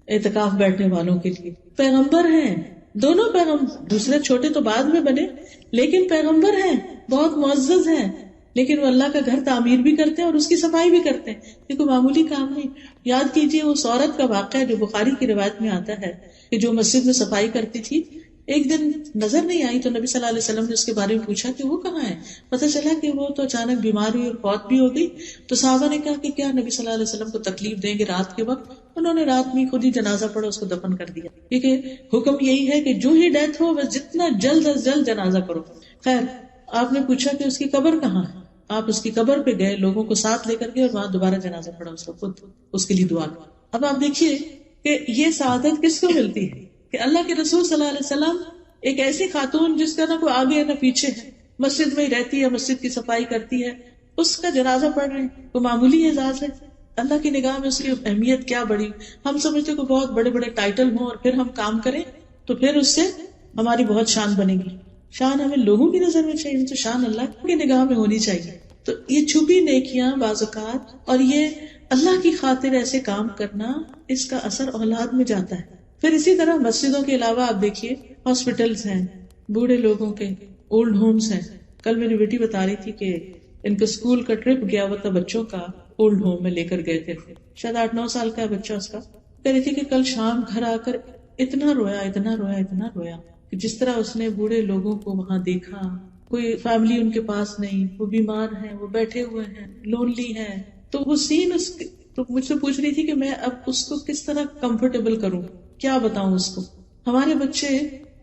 اعتکاف بیٹھنے والوں کے لیے. پیغمبر ہیں دونوں، پیغمبر دوسرے چھوٹے تو بعد میں بنے، لیکن پیغمبر ہیں، بہت معزز ہیں، لیکن وہ اللہ کا گھر تعمیر بھی کرتے ہیں اور اس کی صفائی بھی کرتے ہیں. یہ کوئی معمولی کام نہیں. یاد کیجئے اس عورت کا واقعہ جو بخاری کی روایت میں آتا ہے کہ جو مسجد میں صفائی کرتی تھی، ایک دن نظر نہیں آئی تو نبی صلی اللہ علیہ وسلم نے اس کے بارے میں پوچھا کہ وہ کہاں ہے. پتہ چلا کہ وہ تو اچانک بیمار ہوئی اور فوت بھی ہو گئی. تو صحابہ نے کہا کہ کیا نبی صلی اللہ علیہ وسلم کو تکلیف دیں گے رات کے وقت؟ انہوں نے رات میں خود ہی جنازہ پڑھا، اس کو دفن کر دیا، کیونکہ حکم یہی ہے کہ جو ہی ڈیتھ ہو بس جتنا جلد از جلد جنازہ کرو۔ خیر، آپ نے پوچھا کہ اس کی قبر کہاں ہے، آپ اس کی قبر پہ گئے، لوگوں کو ساتھ لے کر گئے اور وہاں دوبارہ جنازہ پڑھا، اس کو خود اس کے لیے دعا کی۔ اب آپ دیکھیے کہ یہ سعادت کس کو ملتی ہے کہ اللہ کے رسول صلی اللہ علیہ وسلم ایک ایسی خاتون جس کا نہ کوئی آگے نہ پیچھے ہے، مسجد میں ہی رہتی ہے، مسجد کی صفائی کرتی ہے، اس کا جنازہ پڑھ رہے ہیں، وہ معمولی اعزاز ہے؟ اللہ کی نگاہ میں اس کی اہمیت کیا بڑی۔ ہم سمجھتے کہ بہت بڑے بڑے ٹائٹل ہوں اور پھر ہم کام کریں تو پھر اس سے ہماری بہت شان بنے گی۔ شان ہمیں لوگوں کی نظر میں چاہیے تو شان اللہ کی نگاہ میں ہونی چاہیے۔ تو یہ چھپی نیکیاں بعض اوقات اور یہ اللہ کی خاطر ایسے کام کرنا، اس کا اثر اولاد میں جاتا ہے۔ پھر اسی طرح مسجدوں کے علاوہ آپ دیکھیے ہاسپٹلز ہیں، بوڑھے لوگوں کے اولڈ ہومز ہیں۔ کل میری بیٹی بتا رہی تھی کہ ان کا اسکول کا ٹرپ گیا ہوا تھا بچوں کا، اولڈ ہوم میں لے کر گئے تھے، شاید 8-9 سال کا بچہ اس کا۔ کہہ رہی تھی کہ کل شام گھر آ کر اتنا رویا اتنا رویا اتنا رویا کہ جس طرح اس نے بوڑھے لوگوں کو وہاں دیکھا، کوئی فیملی ان کے پاس نہیں، وہ بیمار ہیں، وہ بیٹھے ہوئے ہیں، لونلی ہیں، تو وہ سین تو مجھ سے پوچھ رہی تھی کہ میں اب اس کو کس طرح کمفرٹیبل کروں، کیا بتاؤں اس کو۔ ہمارے بچے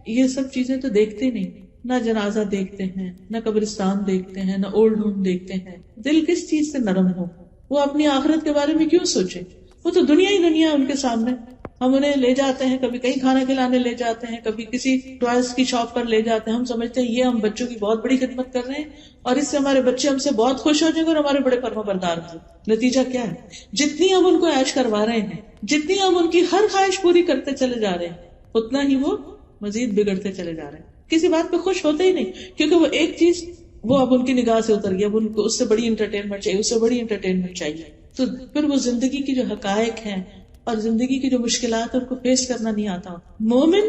یہ سب چیزیں تو دیکھتے نہیں، نہ جنازہ دیکھتے ہیں، نہ قبرستان دیکھتے ہیں، نہ اولڈ ہوم دیکھتے ہیں۔ دل کس چیز سے نرم ہو، وہ اپنی آخرت کے بارے میں کیوں سوچے؟ وہ تو دنیا ہی دنیا ہے ان کے سامنے۔ ہم انہیں لے جاتے ہیں، کبھی کہیں کھانا کھلانے لے جاتے ہیں، کبھی کسی ٹوائز کی شاپ پر لے جاتے ہیں، ہم سمجھتے ہیں یہ ہم بچوں کی بہت بڑی خدمت کر رہے ہیں اور اس سے ہمارے بچے ہم سے بہت خوش ہو جائیں گے اور ہمارے بڑے فرما بردار ہوں گے۔ نتیجہ کیا ہے؟ جتنی ہم ان کو عیش کروا رہے ہیں، جتنی ہم ان کی ہر خواہش پوری کرتے چلے جا رہے ہیں، اتنا ہی وہ مزید بگڑتے چلے جا رہے ہیں، کسی بات پہ خوش ہوتے ہی نہیں، کیونکہ وہ ایک چیز وہ اب ان کی نگاہ سے اتر گیا، اب ان کو اس سے بڑی انٹرٹینمنٹ چاہیے، اس سے بڑی انٹرٹینمنٹ چاہیے۔ تو پھر وہ زندگی کی جو حقائق ہیں اور زندگی کی جو مشکلات ہیں ان کو فیس کرنا نہیں آتا۔ مومن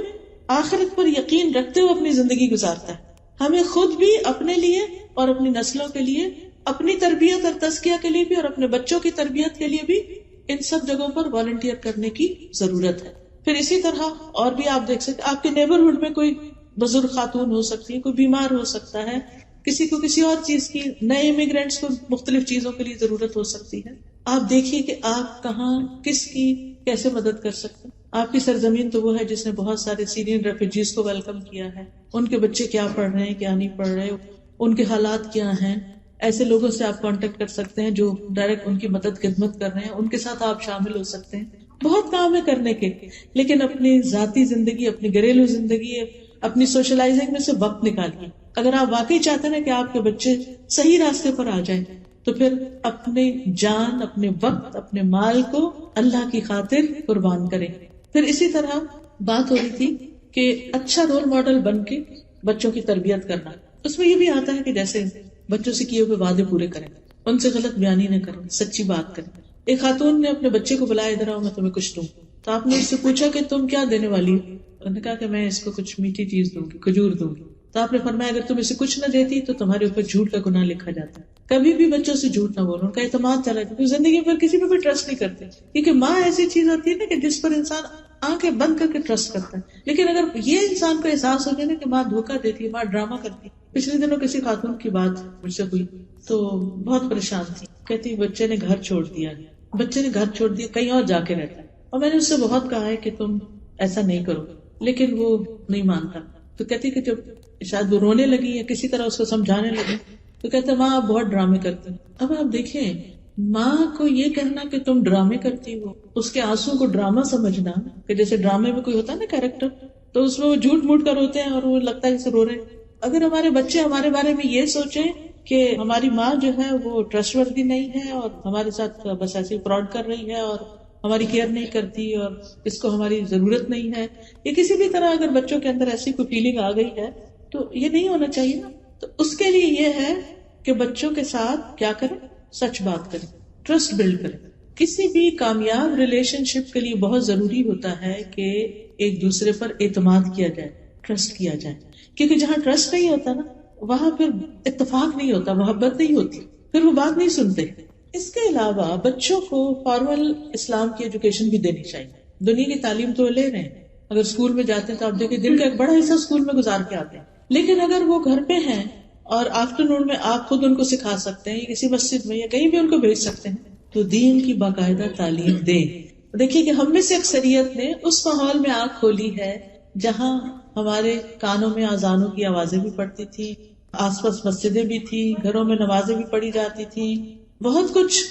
آخرت پر یقین رکھتے ہوئے اپنی زندگی گزارتا ہے۔ ہمیں خود بھی، اپنے لیے اور اپنی نسلوں کے لیے، اپنی تربیت اور تزکیہ کے لیے بھی اور اپنے بچوں کی تربیت کے لیے بھی ان سب جگہوں پر والنٹیئر کرنے کی ضرورت ہے۔ پھر اسی طرح اور بھی آپ دیکھ سکتے، آپ کے نیبرہڈ میں کوئی بزرگ خاتون ہو سکتی ہے، کوئی بیمار ہو سکتا ہے، کسی کو کسی اور چیز کی، نئے امیگرینٹس کو مختلف چیزوں کے لیے ضرورت ہو سکتی ہے۔ آپ دیکھیے کہ آپ کہاں کس کی کیسے مدد کر سکتے ہیں۔ آپ کی سرزمین تو وہ ہے جس نے بہت سارے سیرین ریفیوجیز کو ویلکم کیا ہے، ان کے بچے کیا پڑھ رہے ہیں کیا نہیں پڑھ رہے، ان کے حالات کیا ہیں، ایسے لوگوں سے آپ کانٹیکٹ کر سکتے ہیں جو ڈائریکٹ ان کی مدد خدمت کر رہے ہیں، ان کے ساتھ آپ شامل ہو سکتے ہیں۔ بہت کام ہے کرنے کے، لیکن اپنی ذاتی زندگی، اپنی گھریلو زندگی، اپنی سوشلائزنگ میں سے وقت نکالیے۔ اگر آپ واقعی چاہتے ہیں کہ آپ کے بچے صحیح راستے پر آ جائیں تو پھر اپنے جان، اپنے وقت، اپنے مال کو اللہ کی خاطر قربان کریں۔ پھر اسی طرح بات ہو رہی تھی کہ اچھا رول ماڈل بن کے بچوں کی تربیت کرنا، اس میں یہ بھی آتا ہے کہ جیسے بچوں سے کیے ہوئے وعدے پورے کریں، ان سے غلط بیانی نہ کریں، سچی بات کریں۔ ایک خاتون نے اپنے بچے کو بلایا، ادھر آؤ میں تمہیں کچھ دوں، تو آپ نے اس سے پوچھا کہ تم کیا دینے والی ہو؟ انہوں نے کہا کہ میں اس کو کچھ میٹھی چیز دوں گی، کھجور دوں گی۔ تو آپ نے فرمایا اگر تم اسے کچھ نہ دیتی تو تمہارے اوپر جھوٹ کا گناہ لکھا جاتا ہے۔ کبھی بھی بچوں سے جھوٹ نہ بولو، ان کا اعتماد چلا جائے، زندگی پر کسی پہ بھی ٹرسٹ نہیں کرتے، کیونکہ ماں ایسی چیز ہوتی ہے نا کہ جس پر انسان آنکھیں بند کر کے ٹرسٹ کرتا ہے۔ لیکن اگر یہ انسان کو احساس ہو جائے نا کہ ماں دھوکہ دیتی ہے، ماں ڈرامہ کرتی ہے۔ پچھلے دنوں کسی خاتون کی بات مجھ سے ہوئی تو بہت پریشان تھی، کہتی بچے نے گھر چھوڑ دیا، بچے نے گھر چھوڑ دیا، کہیں اور جا کے رہتا ہے، اور میں نے اس سے بہت کہا ہے کہ تم ایسا نہیں کرو، لیکن وہ نہیں مانتا۔ تو کہتی کہ جب شاید وہ رونے لگی یا کسی طرح اس کو سمجھانے لگی تو کہتے ماں آپ بہت ڈرامے کرتی۔ اب آپ دیکھیں، ماں کو یہ کہنا کہ تم ڈرامے کرتی ہو، اس کے آنسو کو ڈرامہ سمجھنا، کہ جیسے ڈرامے میں کوئی ہوتا ہے نا کیریکٹر، تو اس میں وہ جھوٹ موٹ کر ہوتے ہیں اور وہ لگتا ہے جیسے رو رہے۔ اگر ہمارے بچے ہمارے بارے میں یہ سوچیں کہ ہماری ماں جو ہے وہ ٹرسٹ وردی نہیں ہے اور ہمارے ساتھ بس ایسی فراڈ کر رہی ہے اور ہماری کیئر نہیں کرتی اور اس کو ہماری ضرورت نہیں ہے، یا کسی بھی طرح اگر بچوں کے اندر ایسی کوئی فیلنگ آ گئی ہے تو یہ نہیں ہونا چاہیے نا۔ تو اس کے لیے یہ ہے کہ بچوں کے ساتھ کیا کریں، سچ بات کریں، ٹرسٹ بلڈ کریں۔ کسی بھی کامیاب ریلیشن شپ کے لیے بہت ضروری ہوتا ہے کہ ایک دوسرے پر اعتماد کیا جائے، ٹرسٹ کیا جائے، کیونکہ جہاں ٹرسٹ نہیں ہوتا نا وہاں پھر اتفاق نہیں ہوتا، محبت نہیں ہوتی، پھر وہ بات نہیں سنتے۔ اس کے علاوہ بچوں کو فارمل اسلام کی ایجوکیشن بھی دینی چاہیے۔ دنیا کی تعلیم تو لے رہے ہیں، اگر اسکول میں جاتے ہیں تو آپ دیکھیں دن کا ایک بڑا حصہ اسکول میں گزار کے آتے ہیں، لیکن اگر وہ گھر پہ ہیں اور آفٹرنون میں آپ خود ان کو سکھا سکتے ہیں یا کسی مسجد میں یا کہیں بھی ان کو بھیج سکتے ہیں تو دین کی باقاعدہ تعلیم دیں۔ دیکھیے کہ ہم میں سے اکثریت نے اس ماحول میں آنکھ کھولی ہے جہاں ہمارے کانوں میں اذانوں کی آوازیں بھی پڑتی تھی، آس پاس مسجدیں بھی تھی، گھروں میں نمازیں بھی پڑھی جاتی تھی، بہت کچھ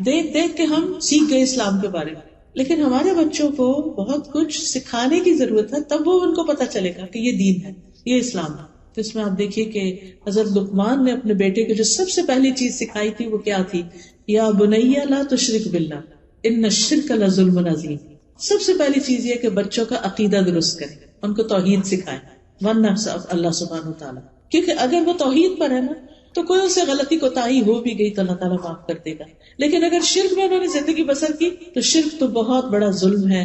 دیکھ دیکھ کے ہم سیکھ گئے اسلام کے بارے میں. لیکن ہمارے بچوں کو بہت کچھ سکھانے کی ضرورت ہے، تب وہ ان کو پتہ چلے گا کہ یہ دین ہے، یہ اسلام ہے. تو اس میں آپ دیکھیے کہ حضرت لقمان نے اپنے بیٹے کو جو سب سے پہلی چیز سکھائی تھی وہ کیا تھی؟ یا بنی لا تشرک باللہ ان الشرک لظلم عظیم. سب سے پہلی چیز یہ کہ بچوں کا عقیدہ درست کریں، ان کو توحید سکھائیں، ون نفس اللہ سبحانہ وتعالی. کیونکہ اگر وہ توحید پر ہے نا تو کوئی اسے غلطی کوتاہی ہو بھی گئی تو اللہ تعالیٰ معاف کر دے گا. لیکن اگر شرک میں انہوں نے زندگی بسر کی تو شرک تو بہت بڑا ظلم ہے،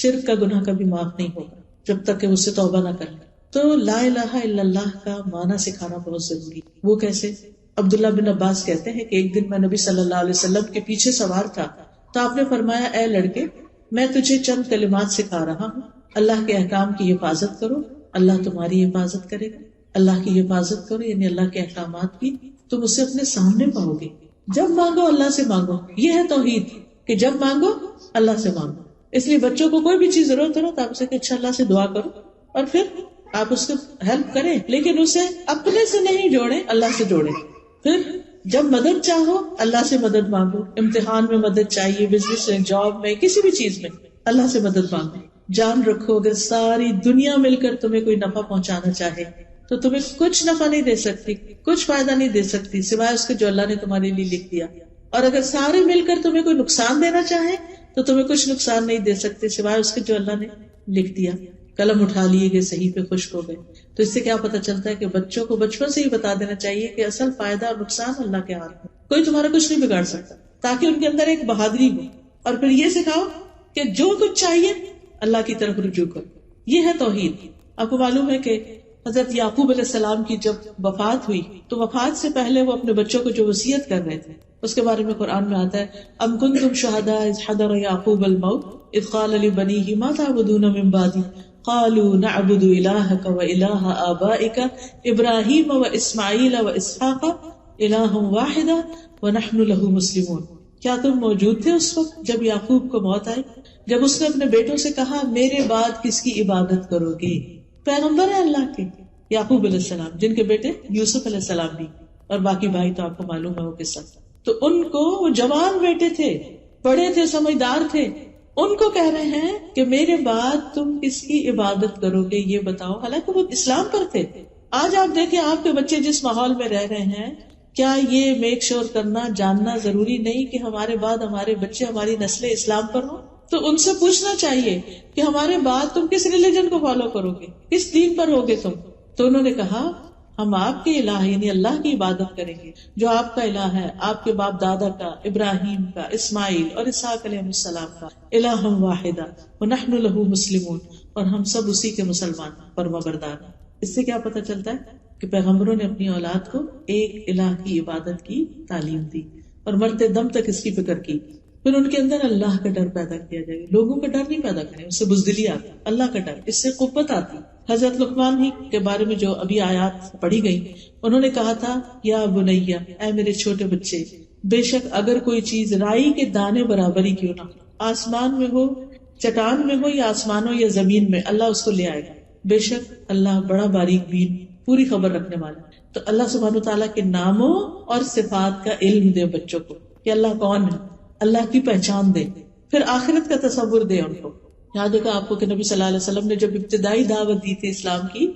شرک کا گناہ کبھی معاف نہیں ہوگا جب تک کہ اس سے توبہ نہ کر لے. تو لا الہ الا اللہ کا معنی سکھانا بہت ضروری. وہ کیسے؟ عبداللہ بن عباس کہتے ہیں کہ ایک دن میں نبی صلی اللہ علیہ وسلم کے پیچھے سوار تھا تو آپ نے فرمایا، اے لڑکے، میں تجھے چند کلمات سکھا رہا ہوں، اللہ کے احکام کی حفاظت کرو، اللہ تمہاری حفاظت کرے گا. اللہ کی حفاظت کرو یعنی اللہ کے احکامات کی، تم اسے اپنے سامنے پاؤ گے. جب مانگو اللہ سے مانگو، یہ ہے توحید کہ جب مانگو اللہ سے مانگو. اس لیے بچوں کو کوئی بھی چیز ضرورت ہو تو آپ اسے کہ اچھا اللہ سے دعا کرو اور پھر آپ اس کو ہیلپ کریں، لیکن اسے اپنے سے نہیں جوڑیں، اللہ سے جوڑیں. پھر جب مدد چاہو اللہ سے مدد مانگو، امتحان میں مدد چاہیے، بزنس میں، جاب میں، کسی بھی چیز میں اللہ سے مدد مانگو. جان رکھو اگر ساری دنیا مل کر تمہیں کوئی نفع پہنچانا چاہے تو تمہیں کچھ نفع نہیں دے سکتی، کچھ فائدہ نہیں دے سکتی سوائے اس کے جو اللہ نے تمہارے لیے لکھ دیا. اور اگر سارے مل کر تمہیں کوئی نقصان دینا چاہے تو تمہیں کچھ نقصان نہیں دے سکتے سوائے اس کے جو اللہ نے لکھ دیا. قلم اٹھا لیے گئے، صحیح پہ خشک ہو گئے. تو اس سے کیا پتہ چلتا ہے کہ بچوں کو بچپن سے ہی بتا دینا چاہیے کہ اصل فائدہ اور نقصان اللہ کے ہاتھ میں، کوئی تمہارا کچھ نہیں بگاڑ سکتا، تاکہ ان کے اندر ایک بہادری ہو. اور پھر یہ سکھاؤ کہ جو کچھ چاہیے اللہ کی طرف رجوع کرو. یہ ہے توحید. آپ کو معلوم ہے کہ حضرت یعقوب علیہ السلام کی جب وفات ہوئی تو وفات سے پہلے وہ اپنے بچوں کو جو وصیت کر رہے تھے اس کے بارے میں قرآن میں آتا ہے، ام کنتم شہداء اذ حضر یعقوب الموت اذ قال لبنیہ ما تعبدون من بعدی قالوا نعبد الہک والہ آبائک ابراہیم واسماعیل واسحاق الہا واحدا ونحن لہ مسلمون. کیا تم موجود تھے اس وقت جب یعقوب کو موت آئی، جب اس نے اپنے بیٹوں سے کہا میرے بعد کس کی عبادت کرو گے؟ پیغمبر ہے اللہ کے یعقوب علیہ السلام، جن کے بیٹے یوسف علیہ السلام بھی، اور باقی بھائی تو آپ کو معلوم ہے وہ قصہ. تو ان کو وہ جوان بیٹے تھے، بڑے تھے، سمجھدار تھے، ان کو کہہ رہے ہیں کہ میرے بعد تم کس کی عبادت کرو گے یہ بتاؤ، حالانکہ وہ اسلام پر تھے. آج آپ دیکھیں آپ کے بچے جس ماحول میں رہ رہے ہیں، کیا یہ میک شور کرنا، جاننا ضروری نہیں کہ ہمارے بعد ہمارے بچے، ہماری نسلیں اسلام پر ہوں؟ تو ان سے پوچھنا چاہیے کہ ہمارے بعد تم کس ریلیجن کو فالو کرو گے، کس دین پر ہوگے تم؟ تو انہوں نے کہا ہم آپ کے الہ یعنی اللہ کی عبادت کریں گے جو آپ کا الہ ہے، آپ کے باپ دادا کا، ابراہیم کا، اسماعیل اور اسحاق علیہ السلام کا، الہ واحدہ ونحن لہ مسلمون، اور ہم سب اسی کے مسلمان فرمانبردار ہیں. اس سے کیا پتہ چلتا ہے کہ پیغمبروں نے اپنی اولاد کو ایک الہ کی عبادت کی تعلیم دی اور مرتے دم تک اس کی فکر کی. پھر ان کے اندر اللہ کا ڈر پیدا کیا جائے گا. لوگوں کا ڈر نہیں پیدا کریں، اس سے بزدلی آتی، اللہ کا ڈر، اس سے قوت آتی. حضرت لقمان ہی کے بارے میں جو ابھی آیات پڑھی گئی، انہوں نے کہا تھا یا بنیا، اے میرے چھوٹے بچے، بے شک اگر کوئی چیز رائی کے دانے برابر ہی کیوں نہ ہو، آسمان میں ہو، چٹان میں ہو، یا آسمانوں یا زمین میں، اللہ اس کو لے آئے گا. بے شک اللہ بڑا باریک بین، پوری خبر رکھنے والا. تو اللہ سبحانہ وتعالیٰ کے ناموں اور صفات کا علم دے بچوں کو کہ اللہ کون ہے، اللہ کی پہچان دے، پھر آخرت کا تصور دے ان کو. یاد ہوگا آپ کو کہ نبی صلی اللہ علیہ وسلم نے جب ابتدائی دعوت دی تھی اسلام کی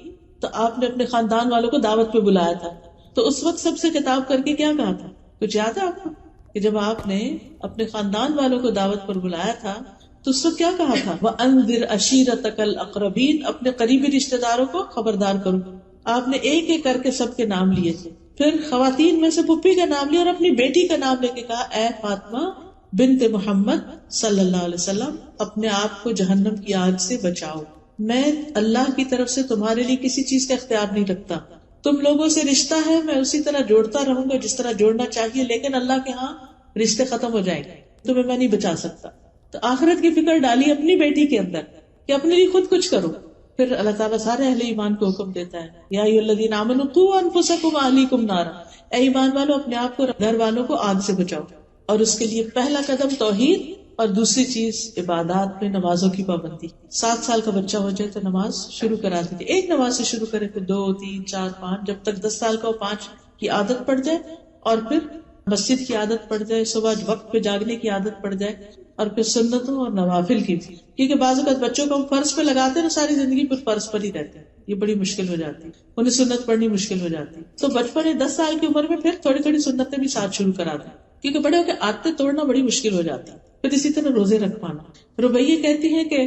تو آپ نے اپنے خاندان والوں کو دعوت پہ بلایا تھا. تو اس وقت سب سے خطاب کر کے کیا کہا تھا؟ کچھ یاد ہے آپ کو کہ جب آپ نے اپنے خاندان والوں کو دعوت پر بلایا تھا تو اس وقت کیا کہا تھا؟ وَأَنذِرْ عَشِيرَتَكَ الْأَقْرَبِينَ، اپنے قریبی رشتہ داروں کو خبردار کرو. آپ نے ایک ایک کر کے سب کے نام لیے تھے. پھر خواتین میں سے پھپھی کا نام لیا اور اپنی بیٹی کا نام لے کے کہا اے فاطمہ بنت محمد صلی اللہ علیہ وسلم، اپنے آپ کو جہنم کی آگ سے بچاؤ. میں اللہ کی طرف سے تمہارے لیے کسی چیز کا اختیار نہیں رکھتا. تم لوگوں سے رشتہ ہے، میں اسی طرح جوڑتا رہوں گا جس طرح جوڑنا چاہیے، لیکن اللہ کے ہاں رشتے ختم ہو جائیں گے، تمہیں میں نہیں بچا سکتا. تو آخرت کی فکر ڈالی اپنی بیٹی کے اندر کہ اپنے لیے خود کچھ کرو. پھر اللہ تعالیٰ سارے اہل ایمان کو حکم دیتا ہے یا ایھا الذین آمنوا قوا انفسکم واہلیکم نارا، اے ایمان والو اپنے آپ کو، گھر والوں کو آگ سے بچاؤ. اور اس کے لیے پہلا قدم توحید اور دوسری چیز عبادات میں نمازوں کی پابندی. 7 سال کا بچہ ہو جائے تو نماز شروع کراتی تھی. ایک نماز سے شروع کرے، پھر 2 3 4 5، جب تک 10 سال کا ہو 5 کی عادت پڑ جائے، اور پھر مسجد کی عادت پڑ جائے، صبح وقت پہ جاگنے کی عادت پڑ جائے، اور پھر سنتوں اور نوافل کی بھی. کیونکہ بعض اوقات بچوں کو ہم فرض پہ لگاتے ہیں نا، ساری زندگی پھر فرض پر ہی رہتے ہیں، یہ بڑی مشکل ہو جاتی ہے، انہیں سنت پڑھنی مشکل ہو جاتی ہے. تو بچپن 10 سال کی عمر میں پھر تھوڑی تھوڑی سنتیں بھی ساتھ شروع کرا دیں، کیونکہ بڑے ہو کے عادتیں توڑنا بڑی مشکل ہو جاتی ہے. پھر اسی طرح روزے رکھوانا. ربیہ کہتی ہیں کہ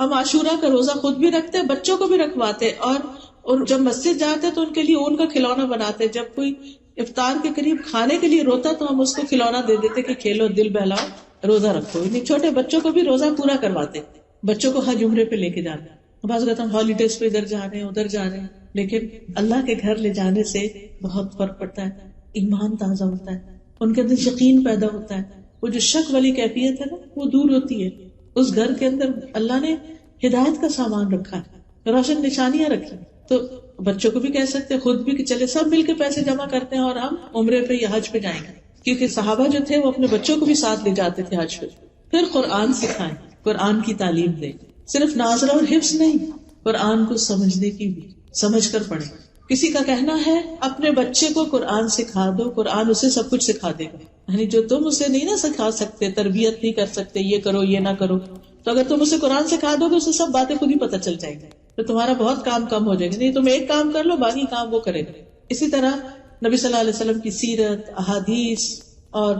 ہم عاشورہ کا روزہ خود بھی رکھتے ہیں، بچوں کو بھی رکھواتے، اور جب مسجد جاتے تو ان کے لیے اون کا کھلونا بناتے. جب کوئی افطار کے قریب کھانے کے لیے روتا تو ہم اس کو کھلونا دے دیتے کہ کھیلو، دل بہلاؤ، روزہ رکھو. یعنی چھوٹے بچوں کو بھی روزہ پورا کرواتے، بچوں کو حج عمرے پہ لے کے جانا. بعض اوقات ہم ہالیڈیز پہ ادھر جا رہے ہیں ادھر جا رہے ہیں، لیکن اللہ کے گھر لے جانے سے بہت فرق پڑتا ہے. ایمان تازہ ہوتا ہے، ان کے اندر یقین پیدا ہوتا ہے، وہ جو شک والی کیفیت ہے نا وہ دور ہوتی ہے. اس گھر کے اندر اللہ نے ہدایت کا سامان رکھا ہے، روشن نشانیاں رکھی. تو بچوں کو بھی کہہ سکتے، خود بھی کہ چلے سب مل کے پیسے جمع کرتے ہیں اور ہم عمرے پہ یا حج پہ جائیں گے. کیونکہ صحابہ جو تھے وہ اپنے بچوں کو بھی ساتھ لے جاتے تھے حج پہ. پھر قرآن سکھائیں، قرآن کی تعلیم دیں، صرف ناظرہ اور حفظ نہیں، قرآن کو سمجھنے کی بھی، سمجھ کر پڑھیں. کسی کا کہنا ہے اپنے بچے کو قرآن سکھا دو، قرآن اسے سب کچھ سکھا دے گا. یعنی جو تم اسے نہیں نہ سکھا سکتے، تربیت نہیں کر سکتے، یہ کرو یہ نہ کرو، تو اگر تم اسے قرآن سکھا دو گے اسے سب باتیں خود ہی پتہ چل جائیں گی، تو تمہارا بہت کام کم ہو جائے گا. نہیں تم ایک کام کر لو، باقی کام وہ کرے گا. اسی طرح نبی صلی اللہ علیہ وسلم کی سیرت، احادیث اور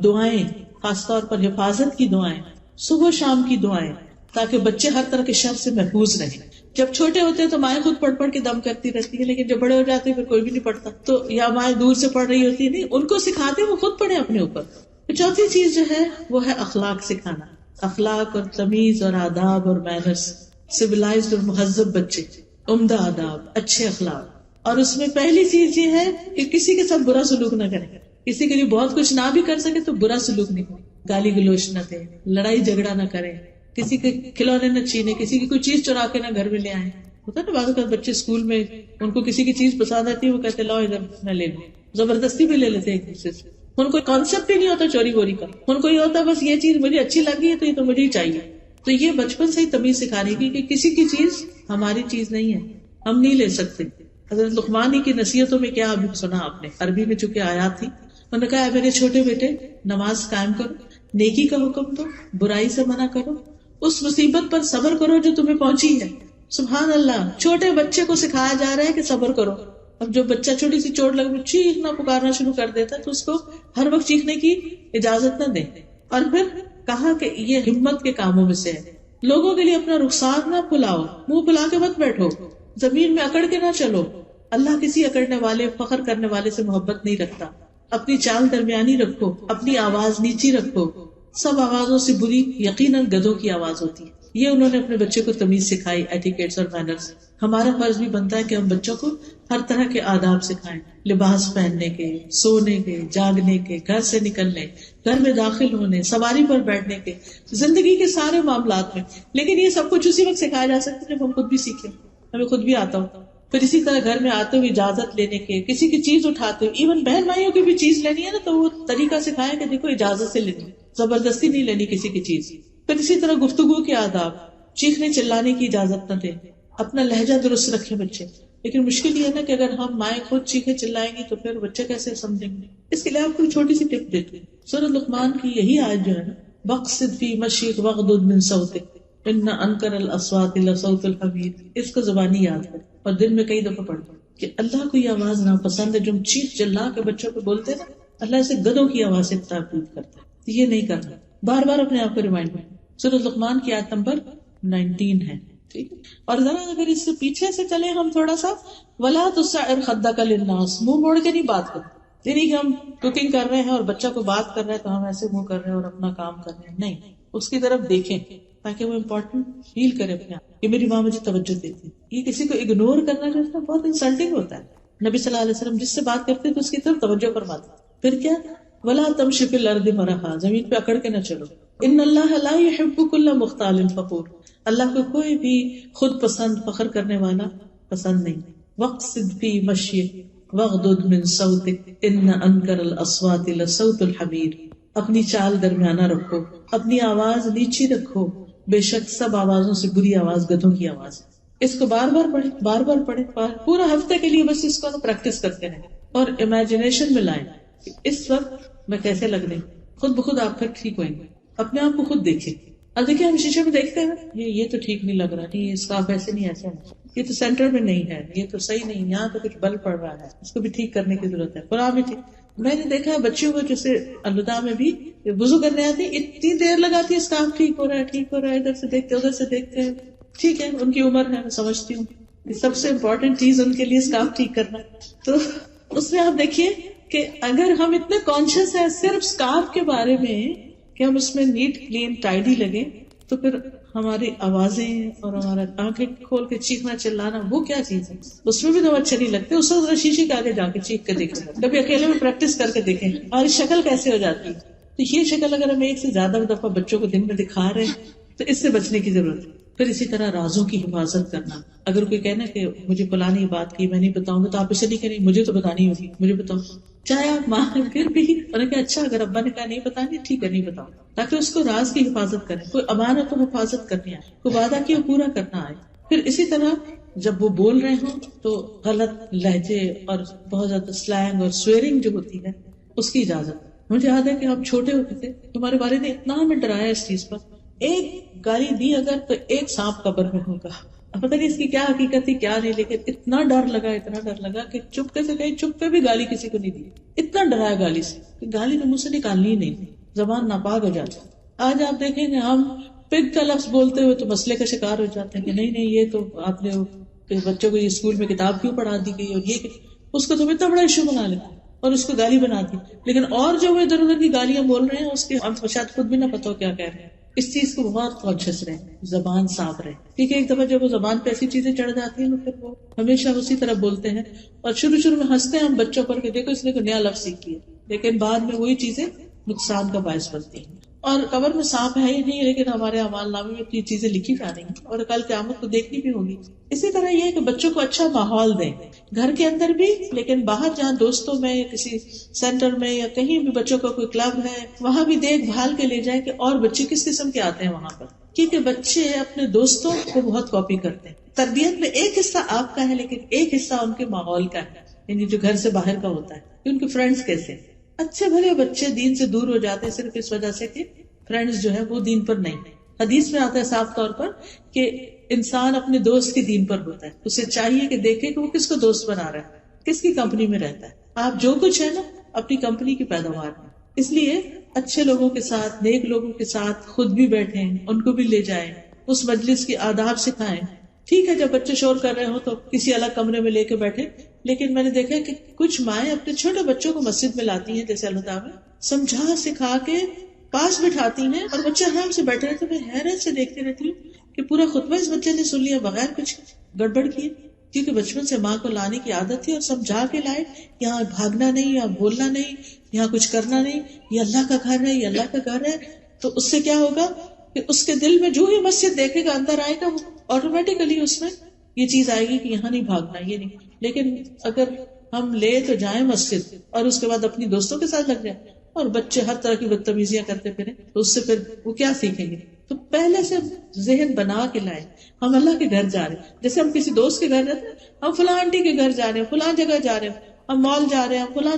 دعائیں، خاص طور پر حفاظت کی دعائیں، صبح شام کی دعائیں، تاکہ بچے ہر طرح کے شر سے محفوظ رہیں. جب چھوٹے ہوتے ہیں تو مائیں خود پڑھ پڑھ کے دم کرتی رہتی ہے، لیکن جب بڑے ہو جاتے ہیں پھر کوئی بھی نہیں پڑھتا، تو یا مائیں دور سے پڑھ رہی ہوتی ہے، نہیں ان کو سکھاتے وہ خود پڑھیں اپنے اوپر. چوتھی چیز جو ہے وہ ہے اخلاق سکھانا، اخلاق اور تمیز اور آداب اور مینرز. سویلائزڈ اور مہذب بچے، عمدہ آداب، اچھے اخلاق. اور اس میں پہلی چیز یہ ہے کہ کسی کے ساتھ برا سلوک نہ کریں. کسی کے لیے بہت کچھ نہ بھی کر سکے تو برا سلوک نہیں کریں، گالی گلوچ نہ دیں، لڑائی جھگڑا نہ کریں، کسی کے کھلونے نہ چھینے، کسی کی کوئی چیز چرا کے نہ گھر میں لے آئیں. ہوتا ہے نا بعض اوقات بچے اسکول میں ان کو کسی کی چیز پسند آتی ہے، وہ کہتے لاؤ ادھر میں لے لوں، زبردستی بھی لے لیتے ہیں ایک دوسرے سے. ان کو کانسیپٹ ہی نہیں ہوتا چوری بوری کا، ان کو یہ ہوتا بس یہ چیز مجھے اچھی لگی ہے تو یہ تو مجھے ہی چاہیے. تو یہ بچپن سے ہی تمیز سکھانے کی کہ کسی کی چیز ہماری چیز نہیں ہے، ہم نہیں لے سکتے. حضرت لقمان ہی کی نصیحتوں میں کیا ابھی سنا آپ نے، عربی میں چونکہ آیات تھی، انہوں نے کہا اے میرے چھوٹے بیٹے نماز قائم کرو، نیکی کا حکم دو، برائی سے منع کرو، اس مصیبت پر صبر کرو جو تمہیں پہنچی ہے. سبحان اللہ، چھوٹے بچے کو سکھایا جا رہا ہے کہ صبر کرو. اب جو بچہ چھوٹی سی چوٹ لگ چیخنا پکارنا شروع کر دیتا ہے تو اس کو ہر وقت چیخنے کی اجازت نہ دیں. اور پھر کہا کہ یہ ہمت کے کاموں میں سے ہے، لوگوں کے لیے اپنا رخسار نہ پھلاؤ، منہ پھلا کے مت بیٹھو، زمین میں اکڑ کے نہ چلو. اللہ کسی اکڑنے والے فخر کرنے والے سے محبت نہیں رکھتا. اپنی چال درمیانی رکھو، اپنی آواز نیچی رکھو، سب آوازوں سے بری یقیناً گدھوں کی آواز ہوتی ہے. یہ انہوں نے اپنے بچے کو تمیز سکھائی، ایٹیکیٹس اور مینرز. ہمارا فرض بھی بنتا ہے کہ ہم بچوں کو ہر طرح کے آداب سکھائیں، لباس پہننے کے، سونے کے، جاگنے کے، گھر سے نکلنے، گھر میں داخل ہونے، سواری پر بیٹھنے کے، زندگی کے سارے معاملات میں. لیکن یہ سب کچھ اسی وقت سکھایا جا سکتا ہے جب ہم خود بھی سیکھیں، ہمیں خود بھی آتا ہو. پھر اسی طرح گھر میں آتے ہوئے اجازت لینے کے، کسی کی چیز اٹھاتے ہوئے، ایون بہن بھائیوں کی بھی چیز لینی ہے نا تو وہ طریقہ سکھایا کہ دیکھو اجازت سے لینی، زبردستی نہیں لینی کسی کی چیز. پھر اسی طرح گفتگو کے آداب، چیخنے چلانے کی اجازت نہ دیں، اپنا لہجہ درست رکھے بچے. لیکن مشکل یہ ہے نا کہ اگر ہم مائیں خود چیخے چلائیں گی تو پھر بچے کیسے سمجھیں گے. اس کے لیے آپ کو چھوٹی سی ٹپ دیتے ہیں. سورۃ لقمان کی یہی آیت جو ہے نا، وَاقْصِدْ فِي مَشْيِكَ وَاغْضُضْ مِنْ صَوْتِكَ إِنَّ أَنكَرَ الْأَصْوَاتِ لَصَوْتُ الْحَمِيرِ. اس کو زبانی یاد کر اور دن میں کئی دفعہ پڑھ کہ اللہ کو یہ آواز ناپسند ہے جو ہم چیخ چلا کے بچوں کو بولتے ہیں نا، اللہ اسے گدھوں کی آواز سے تعبیر کرتا ہے. یہ نہیں کرنا، بار بار اپنے آپ کو ریمائنڈ کریں. سورۃ لقمان کی آیت نمبر 19 ہے. ٹھیک ہے. اور ذرا اگر اس سے پیچھے سے چلے ہم تھوڑا سا، وَلَا تُسَعِّرْ خَدَّكَ لِلنَّاسِ، منہ موڑ کے نہیں بات کرتے. یہ نہیں کہ ہم کوکنگ کر رہے ہیں اور بچہ کو بات کر رہے ہیں تو ہم ایسے منہ کر رہے ہیں اور اپنا کام کر رہے ہیں. نہیں، اس کی طرف دیکھیں تاکہ وہ امپورٹنٹ فیل کرے اپنے آپ کہ میری ماں مجھے توجہ دیتی. یہ کسی کو اگنور کرنا جو ہے بہت انسلٹنگ ہوتا ہے. نبی صلی اللہ علیہ وسلم جس سے بات کرتے تو اس کی طرف توجہ فرماتے. پھر کیا، وَلَا تَمْشِ فِي الْأَرْضِ مَرَحًا، زمین پہ اکڑ کے نہ چلو. إِنَّ اللَّهَ لَا يُحِبُّ كُلَّ مُخْتَالٍ فَخُورٍ، اللہ کو کوئی بھی خود پسند فخر کرنے والا پسند نہیں. وَاقْصِدْ فِي مَشْيِكَ وَاغْضُضْ مِنْ صَوْتِكَ إِنَّ أَنكَرَ الْأَصْوَاتِ لَصَوْتُ الْحَمِيرِ. اپنی چال درمیانہ رکھو، اپنی آواز نیچی رکھو، بے شک سب آوازوں سے بری آواز گدھوں کی آواز ہے۔ اس کو بار بار پڑھیں، بار بار پڑھیں، پورا ہفتے کے لیے بس اس کو پریکٹس کرتے رہیں اور امیجنیشن میں لائیں کہ اس وقت میں کیسے لگ رہی ہوں۔ خود بخود آپ پھر ٹھیک ہوئیں گے، اپنے آپ کو خود دیکھیں۔ اب دیکھیں ہم شیشے میں دیکھتے ہیں یہ تو ٹھیک نہیں لگ رہا، نہیں اس کا ایسے نہیں، ایسا نہیں، یہ تو سینٹر میں نہیں ہے، یہ تو صحیح نہیں، یہاں تو کچھ بل پڑ رہا ہے، اس کو بھی ٹھیک کرنے کی ضرورت ہے، قرآن بھی ٹھیک۔ میں نے دیکھا ہے بچیوں کو جیسے الوداع میں بھی وضو کرنے آتی اتنی دیر لگاتی ہے، اسکارف ٹھیک ہو رہا ہے، ٹھیک ہو رہا ہے، ادھر سے دیکھتے ادھر سے دیکھتے ہیں۔ ٹھیک ہے ان کی عمر ہے، میں سمجھتی ہوں سب سے امپورٹنٹ چیز ان کے لیے اسکارف ٹھیک کرنا۔ تو اس میں آپ دیکھیے کہ اگر ہم اتنے کانشیس ہیں صرف اسکارف کے بارے میں کہ ہم اس میں نیٹ کلین ٹائڈی لگے، تو پھر ہماری آوازیں اور ہمارا آنکھیں کھول کے چیخنا چلانا وہ کیا چیز ہے؟ اس میں بھی تو اچھے نہیں لگتے۔ اس وقت شیشے کے آگے جا کے چیخ کے دیکھیں، کبھی اکیلے میں پریکٹس کر کے دیکھیں اور شکل کیسے ہو جاتی ہے۔ تو یہ شکل اگر ہم ایک سے زیادہ دفعہ بچوں کو دن میں دکھا رہے ہیں تو اس سے بچنے کی ضرورت ہے۔ پھر اسی طرح رازوں کی حفاظت کرنا۔ اگر کوئی کہنا کہ مجھے فلانی بات کی میں نہیں بتاؤں گا، تو آپ اسے نہیں کہیں مجھے تو بتانی ہوگی، مجھے بتاؤ، چاہے آپ ماں ہیں پھر بھی انہوں نے کہا اچھا اگر ابا نے کہا نہیں بتانی، ٹھیک ہے نہیں بتاؤ، تاکہ اس کو راز کی حفاظت کریں۔ کوئی امانت کو حفاظت کرنی آئے، کوئی وعدہ کیا پورا کرنا آئے۔ پھر اسی طرح جب وہ بول رہے ہوں تو غلط لہجے اور بہت زیادہ سلینگ اور سویرنگ جو ہوتی ہے اس کی اجازت۔ مجھے یاد ہے کہ ہم چھوٹے ہوتے تھے، ہمارے والد نے اتنا ہمیں ڈرایا اس چیز پر، ایک گالی دی اگر تو ایک سانپ قبر میں ہوگا۔ اب پتہ نہیں اس کی کیا حقیقت تھی کیا نہیں، لیکن اتنا ڈر لگا کہ چپکے سے کہیں چپ کے بھی گالی کسی کو نہیں دی، اتنا ڈرایا گالی سے کہ گالی تو منہ سے نکالنی ہی نہیں، زبان ناپاک ہو جاتی۔ آج آپ دیکھیں گے ہم پگ کا لفظ بولتے ہوئے تو مسئلے کا شکار ہو جاتے ہیں کہ نہیں یہ تو آپ نے بچوں کو اسکول میں کتاب کیوں پڑھا دی گئی، اور یہ اس کو تو اتنا بڑا ایشو بنا لیتے اور اس کو گالی بنا دی۔ لیکن اور جو وہ ادھر ادھر کی گالیاں بول رہے ہیں اس کے ہم شاید خود بھی نہ پتا ہو کیا کہہ رہے ہیں۔ اس چیز کو بہت کانشیس رہے، زبان صاف رہے، کیونکہ ایک دفعہ جب وہ زبان پہ ایسی چیزیں چڑھ جاتی ہیں تو پھر وہ ہمیشہ اسی طرح بولتے ہیں، اور شروع میں ہنستے ہیں ہم بچوں پر کہ دیکھو اس نے کوئی نیا لفظ سیکھ لیا، لیکن بعد میں وہی چیزیں نقصان کا باعث بنتی ہیں۔ اور قبر میں سانپ ہے ہی نہیں، لیکن ہمارے اعمال نامے میں یہ چیزیں لکھی جا رہی ہیں اور کل قیامت کو دیکھنی بھی ہوگی۔ اسی طرح یہ ہے کہ بچوں کو اچھا ماحول دیں، گھر کے اندر بھی، لیکن باہر جہاں دوستوں میں یا کسی سینٹر میں یا کہیں بھی بچوں کا کوئی کلب ہے وہاں بھی دیکھ بھال کے لے جائیں کہ اور بچے کس قسم کے آتے ہیں وہاں پر، کیونکہ بچے اپنے دوستوں کو بہت کاپی کرتے ہیں۔ تربیت میں ایک حصہ آپ کا ہے لیکن ایک حصہ ان کے ماحول کا ہے، یعنی جو گھر سے باہر کا ہوتا ہے کہ ان کے فرینڈز کیسے ہیں۔ اچھے بھلے بچے دین سے دور ہو جاتے ہیں صرف اس وجہ سے کہ فرینڈز جو ہے وہ دین پر نہیں۔ حدیث میں آتا ہے صاف طور پر کہ انسان اپنے دوست کے دین پر ہوتا ہے، اسے چاہیے کہ دیکھے کہ وہ کس کو دوست بنا رہا ہے، کس کی کمپنی میں رہتا ہے۔ آپ جو کچھ ہے نا اپنی کمپنی کی پیداوار ہے، اس لیے اچھے لوگوں کے ساتھ، نیک لوگوں کے ساتھ خود بھی بیٹھیں، ان کو بھی لے جائیں، اس مجلس کی آداب سکھائیں۔ ٹھیک ہے جب بچے شور کر رہے ہوں تو کسی الگ کمرے میں لے کے بیٹھے، لیکن میں نے دیکھا کہ کچھ مائیں اپنے چھوٹے بچوں کو مسجد میں لاتی ہیں، جیسے اللہ تعالیٰ سمجھا سکھا کے پاس بٹھاتی ہیں اور بچے آرام سے بیٹھے رہتے۔ میں حیرت سے دیکھتی رہتی ہوں کہ پورا خطبہ اس بچے نے سن لیا بغیر کچھ گڑبڑ کیے، کیونکہ بچپن سے ماں کو لانے کی عادت تھی اور سمجھا کے لائے، یہاں بھاگنا نہیں، یہاں بولنا نہیں، یہاں کچھ کرنا نہیں، یہ اللہ کا گھر ہے، یہ اللہ کا گھر ہے۔ تو اس سے کیا ہوگا کہ اس کے دل میں جو ہی مسجد دیکھے گا، اندر آئے گا، آٹومیٹیکلی اس میں یہ چیز آئے گی کہ یہاں نہیں بھاگنا، یہ نہیں۔ لیکن اگر ہم لے تو جائیں مسجد اور اس کے بعد اپنی دوستوں کے ساتھ لگ جائیں اور بچے ہر طرح کی بدتمیزیاں کرتے پھریں، تو اس سے پھر وہ کیا سیکھیں گے؟ تو پہلے سے ذہن بنا کے لائیں ہم اللہ کے گھر جا رہے ہیں، جیسے ہم کسی دوست کے گھر جاتے ہیں، ہم فلاں آنٹی کے گھر جا رہے ہیں، فلاں جگہ جا رہے ہیں، ہم مال جا رہے ہیں، ہم فلاں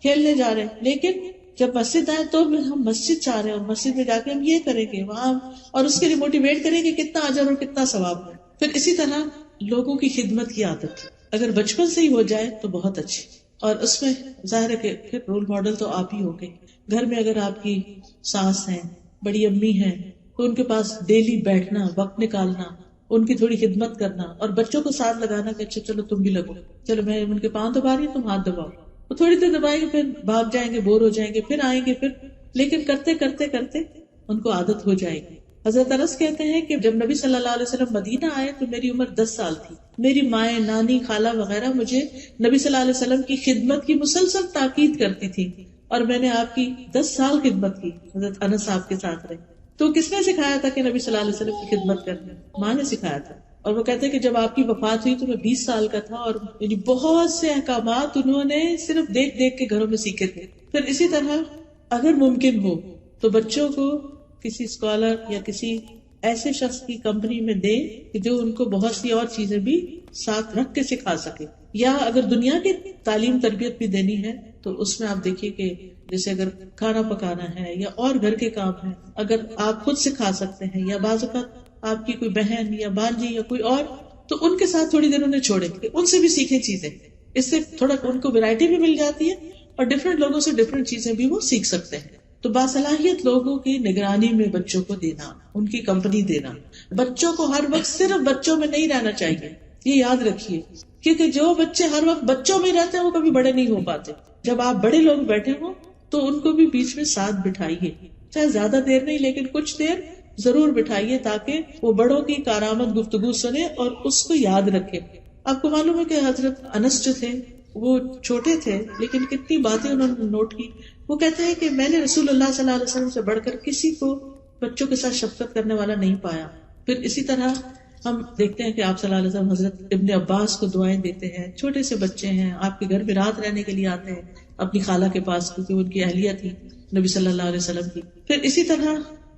کھیلنے جا رہے ہیں، لیکن جب مسجد آئے تو ہم مسجد جا رہے ہیں اور مسجد میں جا کے ہم یہ کریں گے وہاں، اور اس کے لیے موٹیویٹ کریں گے کتنا اجر اور کتنا ثواب ہے۔ پھر اسی طرح لوگوں کی خدمت کی عادت اگر بچپن سے ہی ہو جائے تو بہت اچھی، اور اس میں ظاہر ہے کہ پھر رول ماڈل تو آپ ہی ہوگے۔ گھر میں اگر آپ کی ساس ہیں، بڑی امی ہیں، تو ان کے پاس ڈیلی بیٹھنا، وقت نکالنا، ان کی تھوڑی خدمت کرنا اور بچوں کو ساتھ لگانا کہ اچھا چلو تم بھی لگو، چلو میں ان کے پاؤں دبا رہی ہوں تم ہاتھ دباؤ، وہ تھوڑی دیر دبائیں گے پھر بھاگ جائیں گے، بور ہو جائیں گے، پھر آئیں گے، پھر لیکن کرتے کرتے کرتے ان کو عادت ہو جائے گی۔ حضرت انس کہتے ہیں کہ جب نبی صلی اللہ علیہ وسلم مدینہ آئے تو میری عمر 10 سال تھی، میری مائیں، نانی، خالہ وغیرہ مجھے نبی صلی اللہ علیہ وسلم کی خدمت کی مسلسل تاکید کرتی تھی اور میں نے آپ کی 10 سال خدمت کی۔ حضرت انس آپ کے ساتھ رہے تو کس نے سکھایا تھا کہ نبی صلی اللہ علیہ وسلم کی خدمت کرنا؟ ماں نے سکھایا تھا۔ اور وہ کہتے ہیں کہ جب آپ کی وفات ہوئی تو میں 20 سال کا تھا، اور بہت سے احکامات انہوں نے صرف دیکھ دیکھ کے گھروں میں سیکھے تھے۔ پھر اسی طرح اگر ممکن ہو تو بچوں کو کسی اسکالر یا کسی ایسے شخص کی کمپنی میں دیں کہ جو ان کو بہت سی اور چیزیں بھی ساتھ رکھ کے سکھا سکے. یا اگر دنیا کی تعلیم تربیت بھی دینی ہے تو اس میں آپ دیکھیے کہ جیسے اگر کھانا پکانا ہے یا اور گھر کے کام ہیں اگر آپ خود سکھا سکتے ہیں، یا بعض اوقات آپ کی کوئی بہن یا بانجی یا کوئی اور، تو ان کے ساتھ تھوڑی دیر انہیں چھوڑیں کہ ان سے بھی سیکھیں چیزیں. اس سے تھوڑا ان کو ویرائٹی بھی مل جاتی ہے اور ڈفرینٹ لوگوں سے ڈفرینٹ چیزیں بھی وہ سیکھ سکتے ہیں. تو باصلاحیت لوگوں کی نگرانی میں بچوں کو دینا، ان کی کمپنی دینا. بچوں کو ہر وقت صرف بچوں میں نہیں رہنا چاہیے، یہ یاد رکھیے، کیونکہ جو بچے ہر وقت بچوں میں رہتے ہیں وہ کبھی بڑے نہیں ہو پاتے. جب آپ بڑے لوگ بیٹھے ہوں تو ان کو بھی بیچ میں ساتھ بٹھائیے، چاہے زیادہ دیر نہیں لیکن کچھ دیر ضرور بٹھائیے تاکہ وہ بڑوں کی کارآمد گفتگو سنے اور اس کو یاد رکھے. آپ کو معلوم ہے کہ حضرت انس جو تھے وہ چھوٹے تھے لیکن کتنی باتیں انہوں نے نوٹ کی. وہ کہتے ہیں کہ میں نے رسول اللہ صلی اللہ علیہ وسلم سے بڑھ کر کسی کو بچوں کے ساتھ شفقت کرنے والا نہیں پایا. پھر اسی طرح ہم دیکھتے ہیں کہ آپ صلی اللہ علیہ وسلم حضرت ابن عباس کو دعائیں دیتے ہیں. چھوٹے سے بچے ہیں، آپ کے گھر میں رات رہنے کے لیے آتے ہیں اپنی خالہ کے پاس کیونکہ ان کی اہلیہ تھی نبی صلی اللہ علیہ وسلم کی. پھر اسی طرح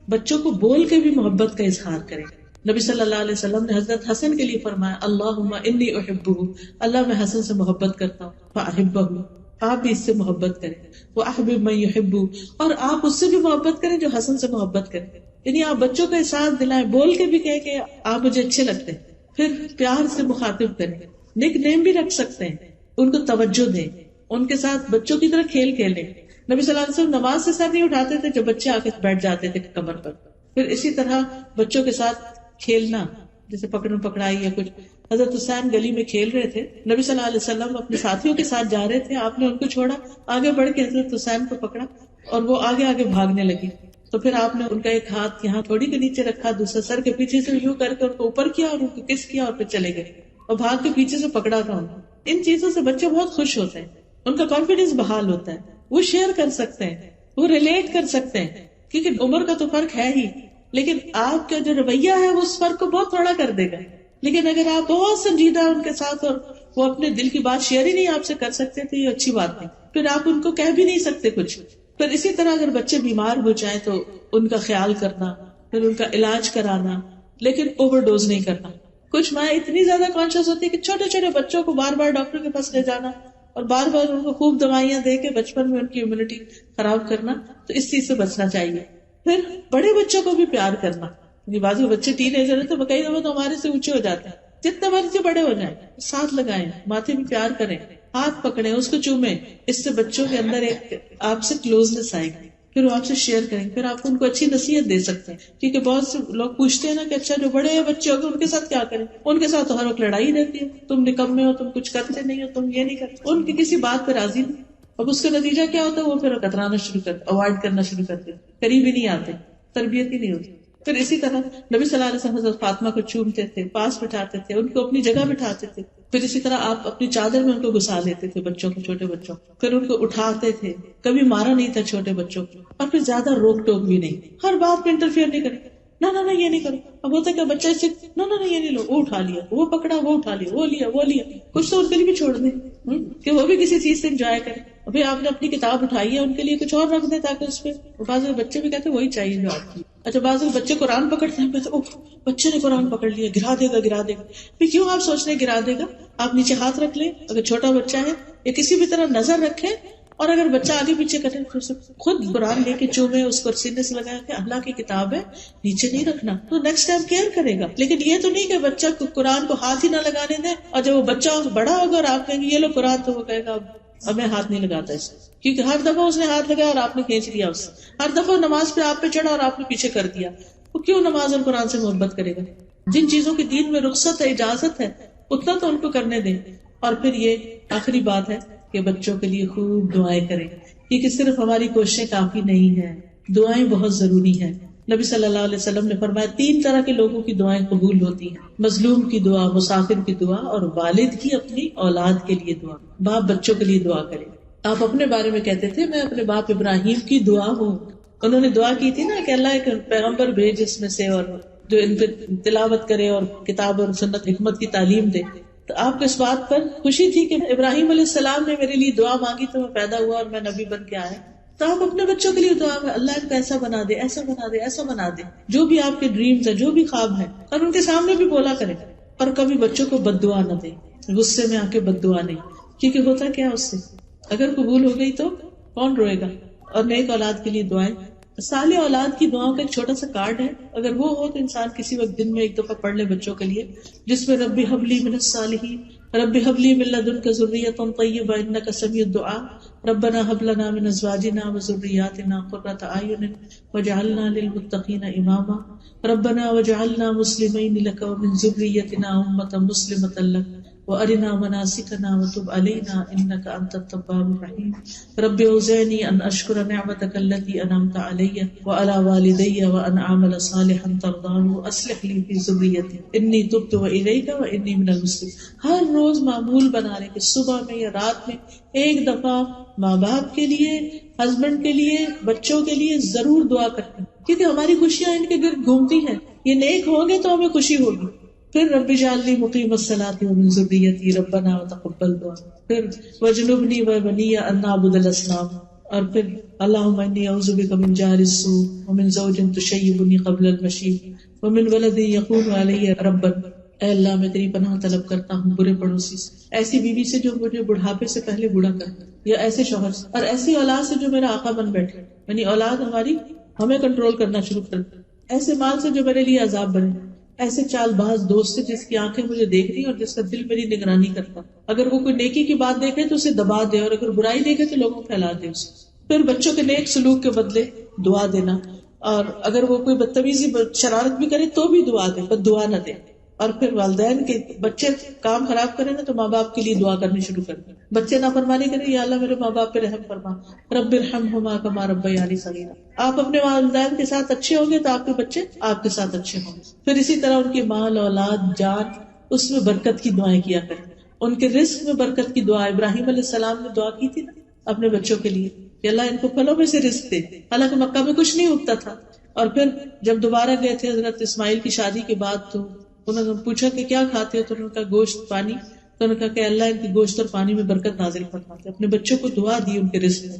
بچوں کو بول کے بھی محبت کا اظہار کریں. نبی صلی اللہ علیہ وسلم نے حضرت حسن کے لیے فرمایا اللہم انی احبہ، اللہ میں حسن سے محبت کرتا ہوں، فاحبہ، آپ بھی اس سے محبت کریں. واحبب من یحب، اور آپ اس سے بھی محبت کریں جو حسن سے محبت کریں. یعنی آپ بچوں کا احساس دلائیں، بول کے بھی کہیں کہ آپ مجھے اچھے لگتے ہیں. پھر پیار سے مخاطب کریں، نک نیم بھی رکھ سکتے ہیں، ان کو توجہ دیں، ان کے ساتھ بچوں کی طرح کھیل کھیلیں. نبی صلی اللہ علیہ وسلم نماز سے سر نہیں اٹھاتے تھے جب بچے آ کے بیٹھ جاتے تھے کمر پر. پھر اسی طرح بچوں کے ساتھ کھیلنا، جیسے پکڑم پکڑائی یا کچھ. حضرت حسین گلی میں کھیل رہے تھے، نبی صلی اللہ علیہ وسلم اپنے ساتھیوں کے ساتھ جا رہے تھے، آپ نے ان کو چھوڑا، آگے بڑھ کے حضرت حسین کو پکڑا اور وہ آگے آگے بھاگنے لگی. تو پھر آپ نے ان کا ایک ہاتھ یہاں تھوڑی کے نیچے رکھا، دوسرا سر کے پیچھے سے یوں کر کے ان کو اوپر کیا اور ان کو کس کیا اور پھر چلے گئے اور بھاگ کے پیچھے سے پکڑا تھا. ان چیزوں سے بچے بہت خوش ہوتے ہیں، ان کا کانفیڈینس بحال ہوتا ہے، وہ شیئر کر سکتے ہیں، وہ ریلیٹ کر سکتے ہیں، کیونکہ عمر کا تو فرق ہے ہی، لیکن آپ کا جو رویہ ہے وہ اس فرق کو بہت تھوڑا کر دے گا. لیکن اگر آپ بہت سنجیدہ ان کے ساتھ اور وہ اپنے دل کی بات شیئر ہی نہیں آپ سے کر سکتے تو یہ اچھی بات نہیں، پھر آپ ان کو کہہ بھی نہیں سکتے کچھ. پھر اسی طرح اگر بچے بیمار ہو جائیں تو ان کا خیال کرنا، پھر ان کا علاج کرانا، لیکن اوور ڈوز نہیں کرنا. کچھ مائیں اتنی زیادہ کانشیس ہوتی ہے کہ چھوٹے چھوٹے بچوں کو بار بار ڈاکٹر کے پاس لے جانا اور بار بار ان کو خوب دوائیاں دے کے بچپن میں ان کی امیونٹی خراب کرنا، تو اس چیز سے بچنا چاہیے. پھر بڑے بچوں کو بھی پیار کرنا. بعض بچے ٹین ایجر ہیں تو کئی دفعہ تو ہمارے سے اونچے ہو جاتے ہیں، جتنے مرضی بڑے ہو جائیں ساتھ لگائیں، ماتھے بھی پیار کریں، ہاتھ پکڑیں، اس کو چومیں. اس سے بچوں کے اندر ایک آپ سے کلوزنس آئے گی، پھر وہ آپ سے شیئر کریں، پھر آپ ان کو اچھی نصیحت دے سکتے ہیں. کیونکہ بہت سے لوگ پوچھتے ہیں نا کہ اچھا جو بڑے بچے ہو گئے ان کے ساتھ کیا کریں. ان کے ساتھ تو ہر وقت لڑائی رہتی ہے، تم نکمے ہو، تم کچھ کرتے نہیں ہو، تم یہ نہیں کرتے، ان کی کسی بات پہ راضی نہیں. اب اس کا نتیجہ کیا ہوتا ہے، وہ پھر کترانا شروع کرتے، اوائڈ کرنا شروع کرتے، قریب ہی نہیں آتے، تربیت ہی نہیں ہوتی. پھر اسی طرح نبی صلی اللہ علیہ وسلم حضرت فاطمہ کو چومتے تھے، پاس بٹھاتے تھے، ان کو اپنی جگہ بٹھاتے تھے. پھر اسی طرح آپ اپنی چادر میں ان کو گھسا لیتے تھے بچوں کو، چھوٹے بچوں، پھر ان کو اٹھاتے تھے، کبھی مارا نہیں تھا چھوٹے بچوں کو. اور پھر زیادہ روک ٹوک بھی نہیں، ہر بات میں انٹرفیئر نہیں کرے، نہ یہ نہیں کرو. اب ہوتا ہے کہ بچہ اسے نہ یہ نہیں لو، وہ اٹھا لیا، وہ پکڑا، وہ اٹھا لیا، وہ لیا، کچھ تو ان کے لیے بھی چھوڑ دیں کہ وہ بھی کسی چیز سے انجوائے کریں. ابھی آپ نے اپنی کتاب اٹھائی ہے، ان کے لیے کچھ اور رکھ دیں تاکہ اس پہ بعض بچے بھی کہتے ہیں وہی چاہیے جو آپ کی. اچھا بعض بچے قرآن پکڑتے ہیں، بچے نے قرآن پکڑ لیا، گرا دے گا. پھر کیوں آپ سوچ رہے گرا دے گا؟ آپ نیچے ہاتھ رکھ لیں اگر چھوٹا بچہ ہے، یا کسی بھی طرح نظر رکھیں، اور اگر بچہ آگے پیچھے کرے خود قرآن لے کے چومے، اس کو سینے سے لگایا کہ اللہ کی کتاب ہے، نیچے نہیں رکھنا، تو نیکسٹ ٹائم کیئر کرے گا. لیکن یہ تو نہیں کہ بچہ قرآن کو ہاتھ ہی نہ لگانے دیں، اور جب وہ بچہ بڑا ہوگا اور آپ کہیں گے یہ لو قرآن، تو وہ کہے گا اب میں ہاتھ نہیں لگاتا اس، کیونکہ ہر دفعہ اس نے ہاتھ لگایا اور آپ نے کھینچ لیا اس سے، ہر دفعہ نماز پہ آپ پہ چڑھا اور آپ نے پیچھے کر دیا. وہ کیوں نماز اور قرآن سے محبت کرے گا؟ جن چیزوں کی دین میں رخصت ہے، اجازت ہے، اتنا تو ان کو کرنے دیں. اور پھر یہ آخری بات ہے کہ بچوں کے لیے خوب دعائیں کریں، کیونکہ صرف ہماری کوششیں کافی نہیں ہیں، دعائیں بہت ضروری ہیں. نبی صلی اللہ علیہ وسلم نے فرمایا 3 طرح کے لوگوں کی دعائیں قبول ہوتی ہیں: مظلوم کی دعا، مسافر کی دعا، اور والد کی اپنی اولاد کے لیے دعا. باپ بچوں کے لیے دعا کرے. آپ اپنے بارے میں کہتے تھے میں اپنے باپ ابراہیم کی دعا ہوں. انہوں نے دعا کی تھی نا کہ اللہ ایک پیغمبر بھیج اس میں سے، اور جو ان پہ تلاوت کرے اور کتاب اور سنت حکمت کی تعلیم دے. تو آپ کو اس بات پر خوشی تھی کہ ابراہیم علیہ السلام نے میرے لیے دعا مانگی تو میں پیدا ہوا اور میں نبی بن کے آیا. تو آپ اپنے بچوں کے لیے دعا میں اللہ ان کو ایسا بنا دے، ایسا بنا دے، ایسا بنا دے، جو بھی آپ کے ڈریمز ہیں، جو بھی خواب ہیں، اور ان کے سامنے بھی بولا کریں. اور کبھی بچوں کو بد دعا نہ دیں، غصے میں آ کے بد دعا نہیں، کیونکہ ہوتا کیا اس سے اگر قبول ہو گئی تو کون روئے گا. اور نیک اولاد کے لیے دعائیں، صالح اولاد کی دعاؤں کا ایک چھوٹا سا کارڈ ہے، اگر وہ ہو تو انسان کسی وقت دن میں ایک دفعہ پڑھ لے بچوں کے لیے، جس میں رب هب لی من الصالحین، رب هب لی من لدنک ذریۃ طیبہ انک سمیع الدعاء، ربنا هب لنا من ازواجنا وذریاتنا قرۃ اعین واجعلنا للمتقین اماما، ربنا واجعلنا مسلمین لک ومن ذریتنا امة مسلمة لک وارنا مناسکنا وتب علینا انک انت التواب الرحیم، رب اوزعنی ان اشکر نعمتک التي انعمت علی وعلی والدی وان اعمل صالحا ترضاه واصلح لی فی ذریتی انی تبت الیک وانی من المسلمین. ہر روز معمول بنا لیں کہ صبح میں یا رات میں ایک دفعہ ماں باپ کے لیے، ہسبینڈ کے لیے، بچوں کے لیے ضرور دعا کریں، کیونکہ ہماری خوشیاں ان کے گرد گھومتی ہیں. یہ نیک ہوں گے تو ہمیں خوشی ہوگی. پھر رب اجعلنی مقیم الصلاۃ ومن ذریتی ربنا وتقبل دعا، پھر واجنبنی وبنی ان نعبد الاصنام، اور پھر اللہم انی اعوذ بک من جار السوء ومن زوج تشیبنی قبل المشیب ومن ولد یکون علی ربا. اے اللہ میں تیری پناہ طلب کرتا ہوں برے پڑوسی سے، ایسی بیوی سے جو مجھے بڑھاپے سے پہلے بوڑھا کر دے، یا ایسے شوہر سے، اور ایسی اولاد سے جو میرا آقا بن بیٹھے، یعنی اولاد ہماری ہمیں کنٹرول کرنا شروع کر دے، ایسے مال سے جو میرے لیے عذاب بنے، ایسے چال باز دوست سے جس کی آنکھیں مجھے دیکھ رہی اور جس کا دل میری نگرانی کرتا، اگر وہ کوئی نیکی کی بات دیکھے تو اسے دبا دے، اور اگر برائی دیکھے تو لوگوں کو پھیلا دے اسے. پھر بچوں کے نیک سلوک کے بدلے دعا دینا، اور اگر وہ کوئی بدتمیزی شرارت بھی کرے تو بھی دعا دے، بد دعا نہ دے. اور پھر والدین کے بچے کام خراب کریں نا تو ماں باپ کے لیے دعا کرنی شروع کر دیں. بچے نافرمانی کریں، یا اللہ میرے ماں باپ پہ رحم فرما، رب ارحمہما کما ربیانی صغیرا. آپ اپنے والدین کے ساتھ اچھے ہوں گے تو آپ کے بچے آپ کے ساتھ اچھے ہوں گے. پھر اسی طرح ان کے مال، اولاد، جان، اس میں برکت کی دعائیں کیا کریں. ان کے رزق میں برکت کی دعا ابراہیم علیہ السلام نے دعا کی تھی نا اپنے بچوں کے لیے کہ اللہ ان کو پھلوں میں سے رزق دے، حالانکہ مکہ میں کچھ نہیں اگتا تھا. اور پھر جب دوبارہ گئے تھے حضرت اسماعیل کی شادی کے بعد تو انہوں نے پوچھا کہ کیا کھاتے ہو، تو انہوں نے کہا گوشت، پانی. تو انہوں نے کہا کہ اللہ ان کی گوشت اور پانی میں برکت نازل فرماتے. اپنے بچوں کو دعا دی ان کے رزق میں.